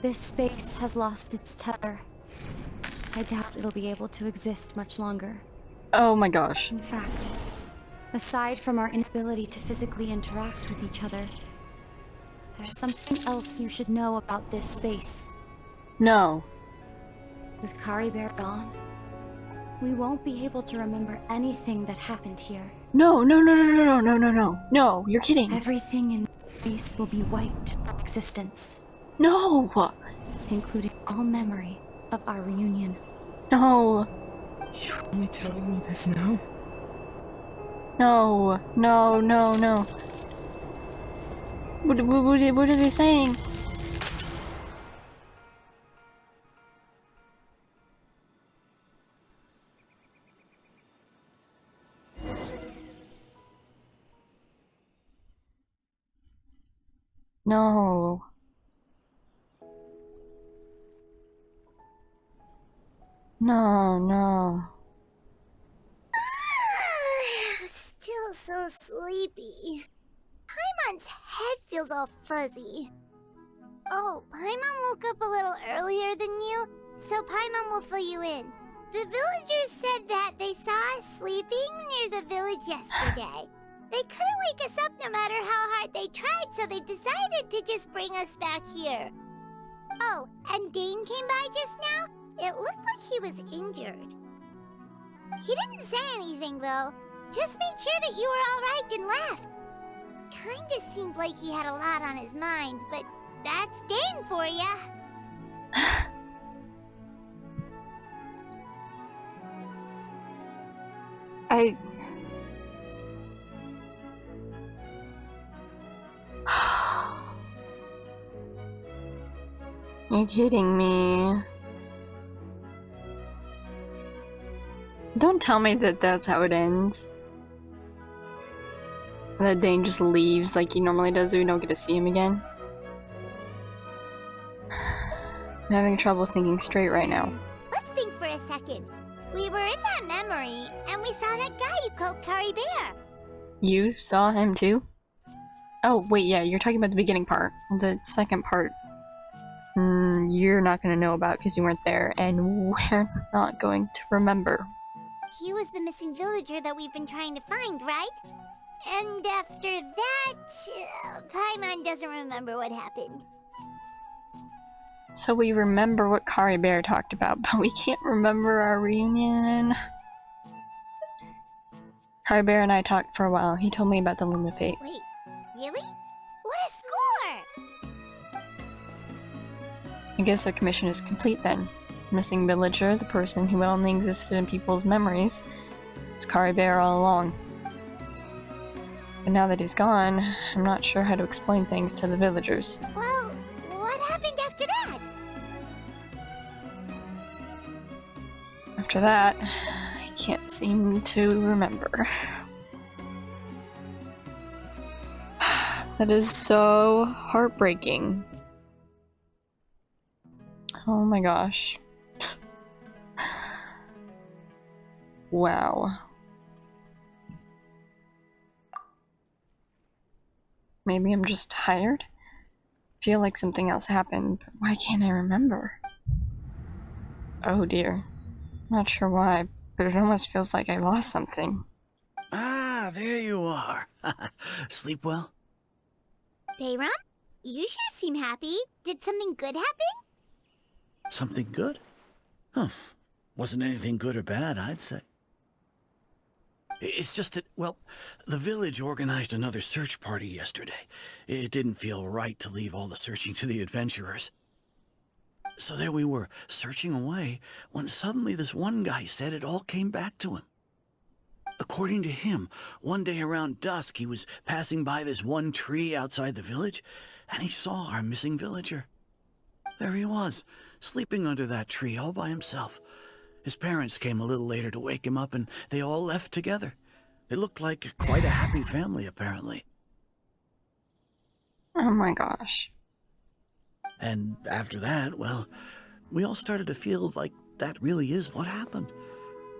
This space has lost its tether. I doubt it'll be able to exist much longer. Oh my gosh. In fact, aside from our inability to physically interact with each other, there's something else you should know about this space. No. With Kari Bear gone, we won't be able to remember anything that happened here. No, no, no, no, no, no, no, no, no. No, you're kidding. Everything in space will be wiped from existence. No! Including all memory of our reunion. No. You're only telling me this now? No. No, no, no. What are they saying? No. No, no. Still so sleepy. Paimon's head feels all fuzzy. Oh, Paimon woke up a little earlier than you, so Paimon will fill you in. The villagers said that they saw us sleeping near the village yesterday. They couldn't wake us up no matter how hard they tried, so they decided to just bring us back here. Oh, and Dane came by just now. It looked like he was injured. He didn't say anything, though. Just made sure that you were all right and left. Kinda seemed like he had a lot on his mind, but that's Dane for ya. You're kidding me. Don't tell me that that's how it ends. That Dane just leaves like he normally does so we don't get to see him again. I'm having trouble thinking straight right now. Let's think for a second. We were in that memory, and we saw that guy you called Kari Bear. You saw him too? Oh, wait, yeah, you're talking about the beginning part. The second part, you're not going to know about because you weren't there, and we're not going to remember. He was the missing villager that we've been trying to find, right? And after that, Paimon doesn't remember what happened. So we remember what Kari Bear talked about, but we can't remember our reunion. Kari Bear and I talked for a while. He told me about the Loom of Fate. Wait, really? What a score! I guess our commission is complete then. Missing villager, the person who only existed in people's memories, was Kari Bear all along. But now that he's gone, I'm not sure how to explain things to the villagers. Well, what happened after that? After that, I can't seem to remember. That is so heartbreaking. Oh my gosh. Wow. Maybe I'm just tired? Feel like something else happened, but why can't I remember? Oh dear. Not sure why, but it almost feels like I lost something. Ah, there you are. Sleep well? Bayram? You sure seem happy. Did something good happen? Something good? Huh. Wasn't anything good or bad, I'd say. It's just that, well, the village organized another search party yesterday. It didn't feel right to leave all the searching to the adventurers. So there we were, searching away, when suddenly this one guy said it all came back to him. According to him, one day around dusk he was passing by this one tree outside the village, and he saw our missing villager. There he was, sleeping under that tree all by himself. His parents came a little later to wake him up, and they all left together. They looked like quite a happy family, apparently. Oh my gosh. And after that, well, we all started to feel like that really is what happened.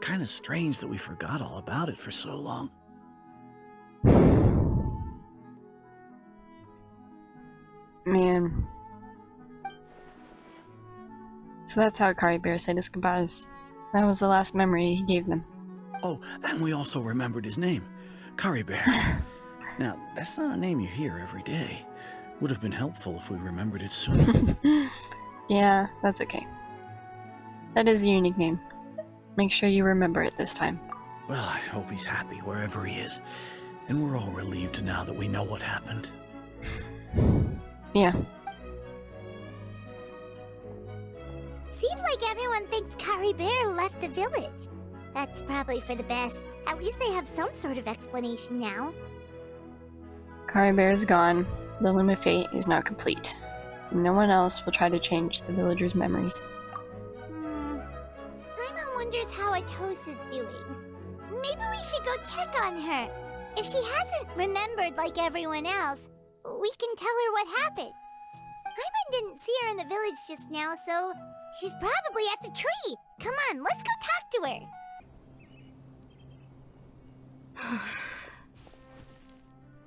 Kind of strange that we forgot all about it for so long. Man. So that's how Kari Bear said his goodbyes. That was the last memory he gave them. Oh, and we also remembered his name, Kari Bear. Now, that's not a name you hear every day. Would have been helpful if we remembered it sooner. Yeah, that's okay. That is a unique name. Make sure you remember it this time. Well, I hope he's happy wherever he is. And we're all relieved now that we know what happened. Yeah. Seems like everyone thinks Kari Bear left the village. That's probably for the best. At least they have some sort of explanation now. Kari Bear is gone. The Loom of Fate is now complete. No one else will try to change the villagers' memories. Paimon wonders how Atosa's doing. Maybe we should go check on her. If she hasn't remembered like everyone else, we can tell her what happened. Paimon didn't see her in the village just now, so she's probably at the tree. Come on, let's go talk to her.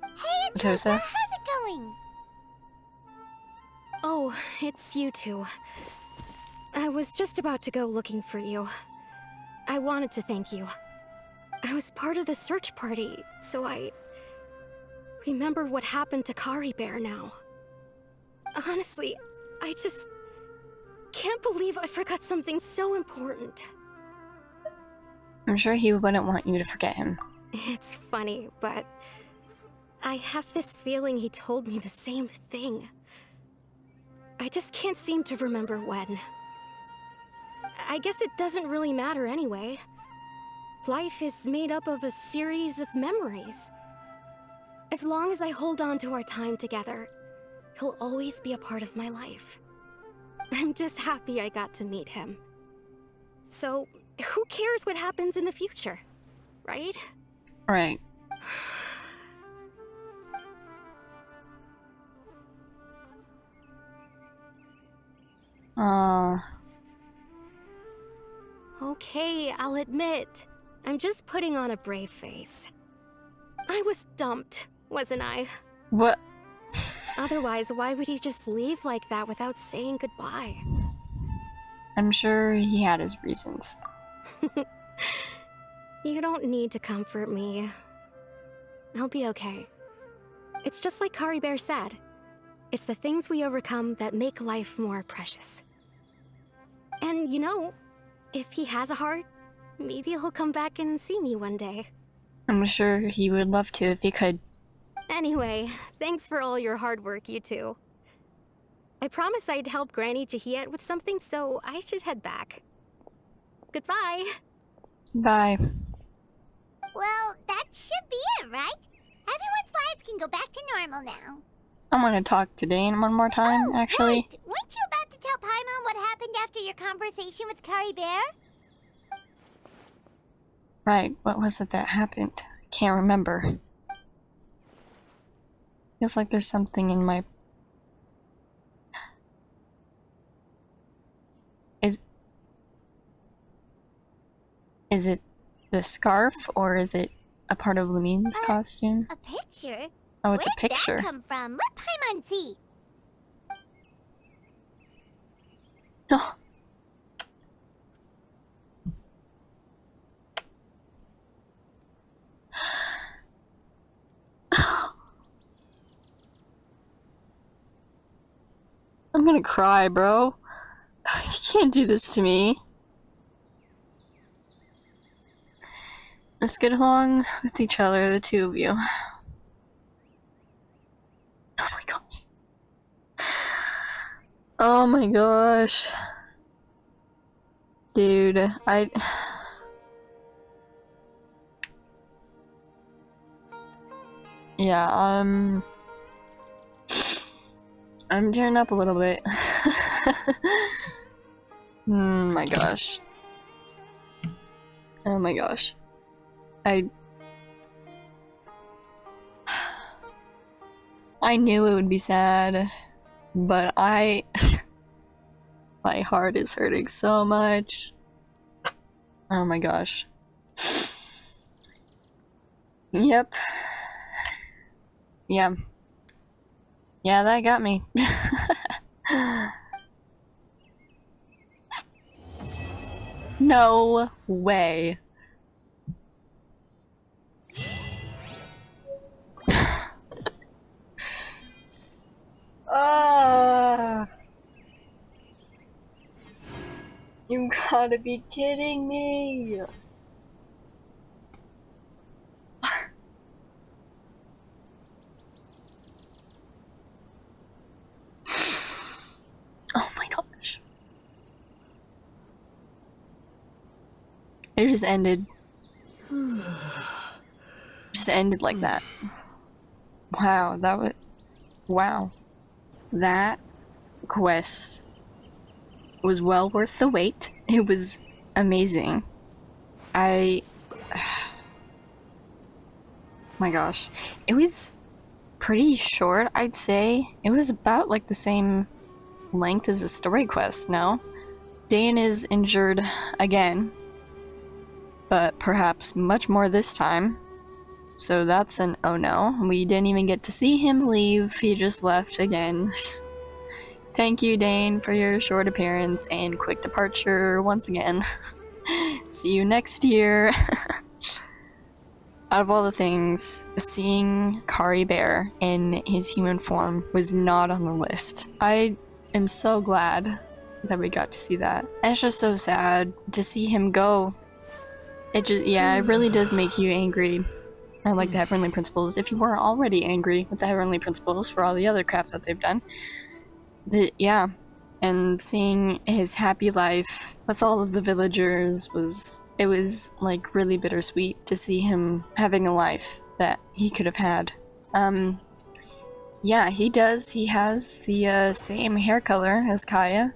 Hey, Atosa, how's it going? Oh, it's you two. I was just about to go looking for you. I wanted to thank you. I was part of the search party, so I remember what happened to Kari Bear now. Honestly, I just can't believe I forgot something so important. I'm sure he wouldn't want you to forget him. It's funny, but I have this feeling he told me the same thing. I just can't seem to remember when. I guess it doesn't really matter anyway. Life is made up of a series of memories. As long as I hold on to our time together, he'll always be a part of my life. I'm just happy I got to meet him. So, who cares what happens in the future, right? Right. Okay, I'll admit. I'm just putting on a brave face. I was dumped, wasn't I? What? Otherwise, why would he just leave like that without saying goodbye? I'm sure he had his reasons. You don't need to comfort me. I'll be okay. It's just like Kari Bear said. It's the things we overcome that make life more precious. And you know, if he has a heart, maybe he'll come back and see me one day. I'm sure he would love to if he could. Anyway, thanks for all your hard work, you two. I promised I'd help Granny Jahiet with something, so I should head back. Goodbye! Bye. Well, that should be it, right? Everyone's lives can go back to normal now. I want to talk to Dane one more time, actually. Right. Weren't you about to tell Paimon what happened after your conversation with Kari Bear? Right, what was it that happened? I can't remember. Feels like there's something in my... Is it the scarf, or is it a part of Lumine's costume? A picture? Oh, it's a Where'd picture. that come from? Let Paimon see. Oh. I'm gonna cry, bro. You can't do this to me. Just get along with each other, the two of you. Oh my gosh. Oh my gosh. Dude, Yeah, I'm tearing up a little bit. My gosh. Oh my gosh. I knew it would be sad, but my heart is hurting so much. Oh my gosh. Yep. Yeah. Yeah, that got me. No way. Ah! You gotta be kidding me! Oh my gosh. It just ended. Just ended like that. Wow, that was... Wow. That quest was well worth the wait. It was amazing. My gosh. It was pretty short, I'd say. It was about like the same length as a story quest, no? Dane is injured again, but perhaps much more this time. So that's an oh no. We didn't even get to see him leave, he just left again. Thank you, Dane, for your short appearance and quick departure once again. See you next year. Out of all the things, seeing Kari Bear in his human form was not on the list. I am so glad that we got to see that. And it's just so sad to see him go. It really does make you angry. I like the Heavenly Principles. If you weren't already angry with the Heavenly Principles for all the other crap that they've done. Yeah. And seeing his happy life with all of the villagers was like really bittersweet to see him having a life that he could have had. Yeah, he does. He has the same hair color as Kaya.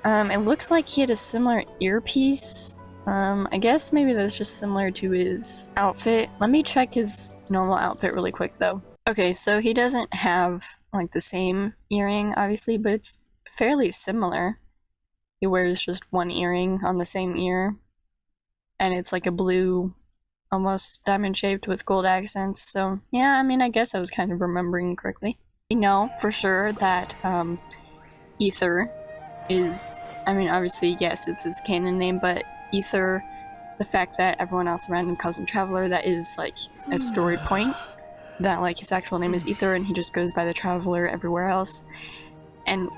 It looks like he had a similar earpiece. I guess maybe that's just similar to his outfit. Let me check his normal outfit really quick though. Okay, so he doesn't have like the same earring, obviously, but it's fairly similar. He wears just one earring on the same ear, and it's like a blue, almost diamond shaped with gold accents. So yeah, I mean, I guess I was kind of remembering correctly. I know for sure that Ether is, I mean, obviously, yes, it's his canon name, but Ether, the fact that everyone else around him calls him Traveler, that is like a story point. That like his actual name is Ether and he just goes by the Traveler everywhere else. And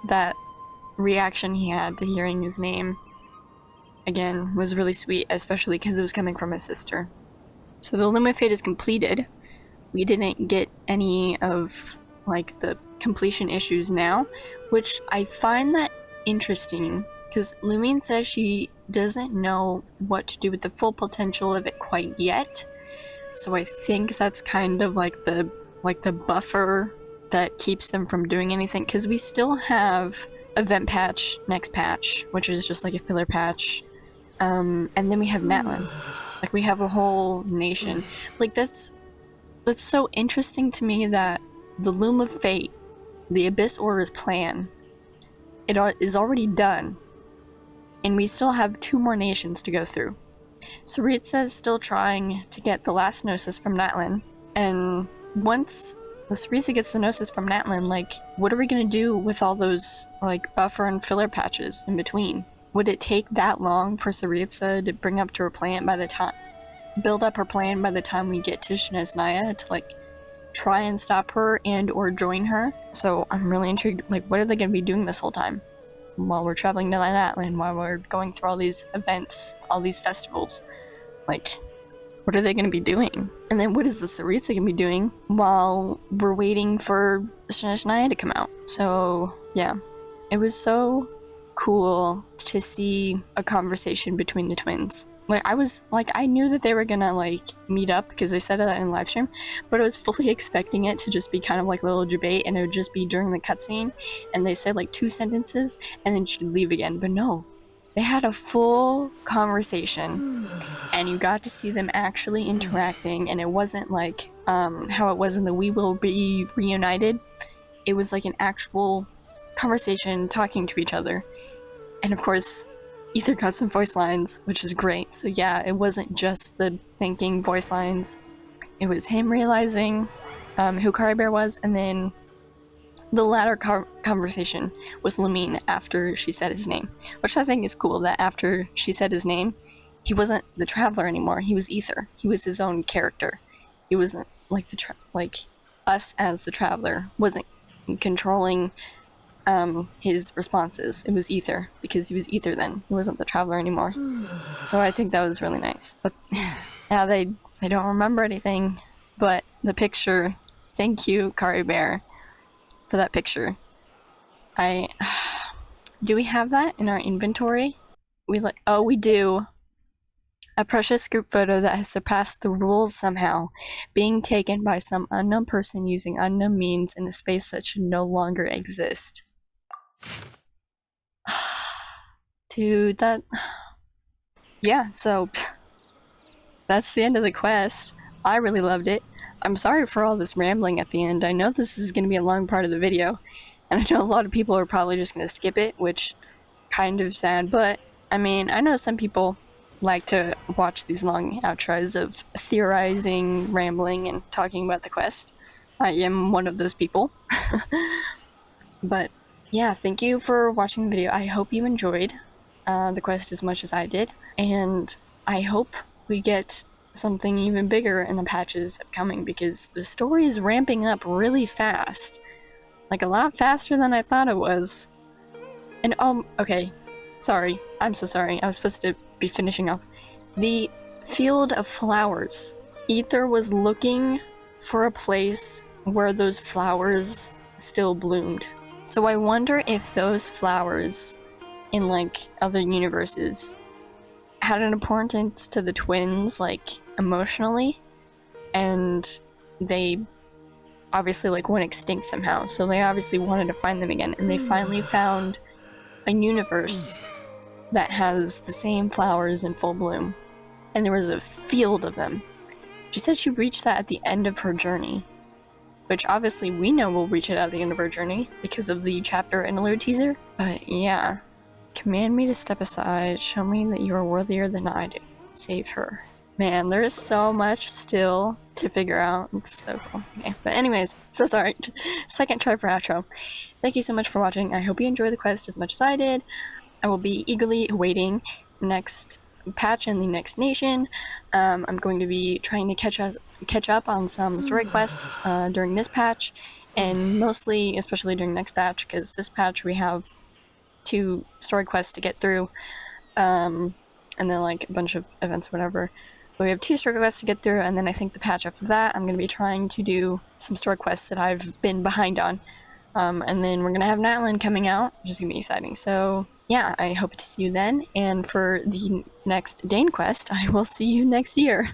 that reaction he had to hearing his name again was really sweet, especially because it was coming from his sister. So the Lumifade is completed. We didn't get any of like the completion issues now, which I find that interesting because Lumine says she doesn't know what to do with the full potential of it quite yet. So I think that's kind of like the buffer that keeps them from doing anything, because we still have event patch next patch, which is just like a filler patch, and then we have Natlin. Like we have a whole nation. Like that's so interesting to me that the Loom of Fate, the Abyss Order's plan, it is already done, and we still have 2 more nations to go through. Saritsa is still trying to get the last Gnosis from Natlin, and once the Saritsa gets the Gnosis from Natlin, like, what are we gonna do with all those, like, buffer and filler patches in between? Would it take that long for Saritsa to bring up to her plan by the time, build up her plan by the time we get to Shinesnaya to, like, try and stop her and or join her? So I'm really intrigued, like, what are they gonna be doing this whole time? While we're traveling to Natlin, while we're going through all these events, all these festivals. Like, what are they going to be doing? And then what is the Saritsa going to be doing while we're waiting for Shinesnaya to come out? So, yeah. It was so cool to see a conversation between the twins. like, I knew that they were gonna, like, meet up because they said that in the live stream, but I was fully expecting it to just be kind of like a little debate, and it would just be during the cutscene, and they said like 2 sentences, and then she'd leave again. But no, they had a full conversation, and you got to see them actually interacting, and it wasn't like how it was in the We Will Be Reunited. It was like an actual conversation, talking to each other, and of course, Ether got some voice lines, which is great. So yeah, it wasn't just the thinking voice lines. It was him realizing who Kari Bear was, and then the latter conversation with Lumine after she said his name. Which I think is cool, that after she said his name, he wasn't the Traveler anymore, he was Ether. He was his own character. He wasn't like like us as the Traveler, wasn't controlling his responses. It was Ether, because he was Ether then. He wasn't the Traveler anymore. So I think that was really nice. But now they don't remember anything but the picture. Thank you, Kari Bear, for that picture. Do we have that in our inventory? Oh, we do. A precious group photo that has surpassed the rules somehow, being taken by some unknown person using unknown means in a space that should no longer exist. Dude, that... Yeah, so... that's the end of the quest. I really loved it. I'm sorry for all this rambling at the end. I know this is going to be a long part of the video, and I know a lot of people are probably just going to skip it, which kind of sad, but I mean, I know some people like to watch these long outros of theorizing, rambling, and talking about the quest. I am one of those people. But yeah, thank you for watching the video. I hope you enjoyed the quest as much as I did, and I hope we get something even bigger in the patches upcoming, because the story is ramping up really fast. Like, a lot faster than I thought it was. And okay, sorry, I'm so sorry, I was supposed to be finishing off. The field of flowers. Ether was looking for a place where those flowers still bloomed. So I wonder if those flowers in, like, other universes had an importance to the twins, like, emotionally, and they obviously, like, went extinct somehow, so they obviously wanted to find them again, and they finally found a universe that has the same flowers in full bloom, and there was a field of them. She said she reached that at the end of her journey, which obviously we know we'll reach it at the end of her journey because of the chapter interlude teaser. But yeah, command me to step aside, show me that you are worthier than I do. Save her. Man, there is so much still to figure out. It's so cool. Okay, but anyways, so sorry. Second try for outro. Thank you so much for watching. I hope you enjoyed the quest as much as I did. I will be eagerly awaiting next patch in the next nation. I'm going to be trying to catch up on some story quests during this patch, and mostly, especially during next patch, because this patch we have 2 story quests to get through, and then like a bunch of events, whatever. But we have 2 story quests to get through, and then I think the patch after that, I'm going to be trying to do some story quests that I've been behind on. And then we're going to have Natlan coming out, which is going to be exciting. So yeah, I hope to see you then, and for the next Dane quest, I will see you next year.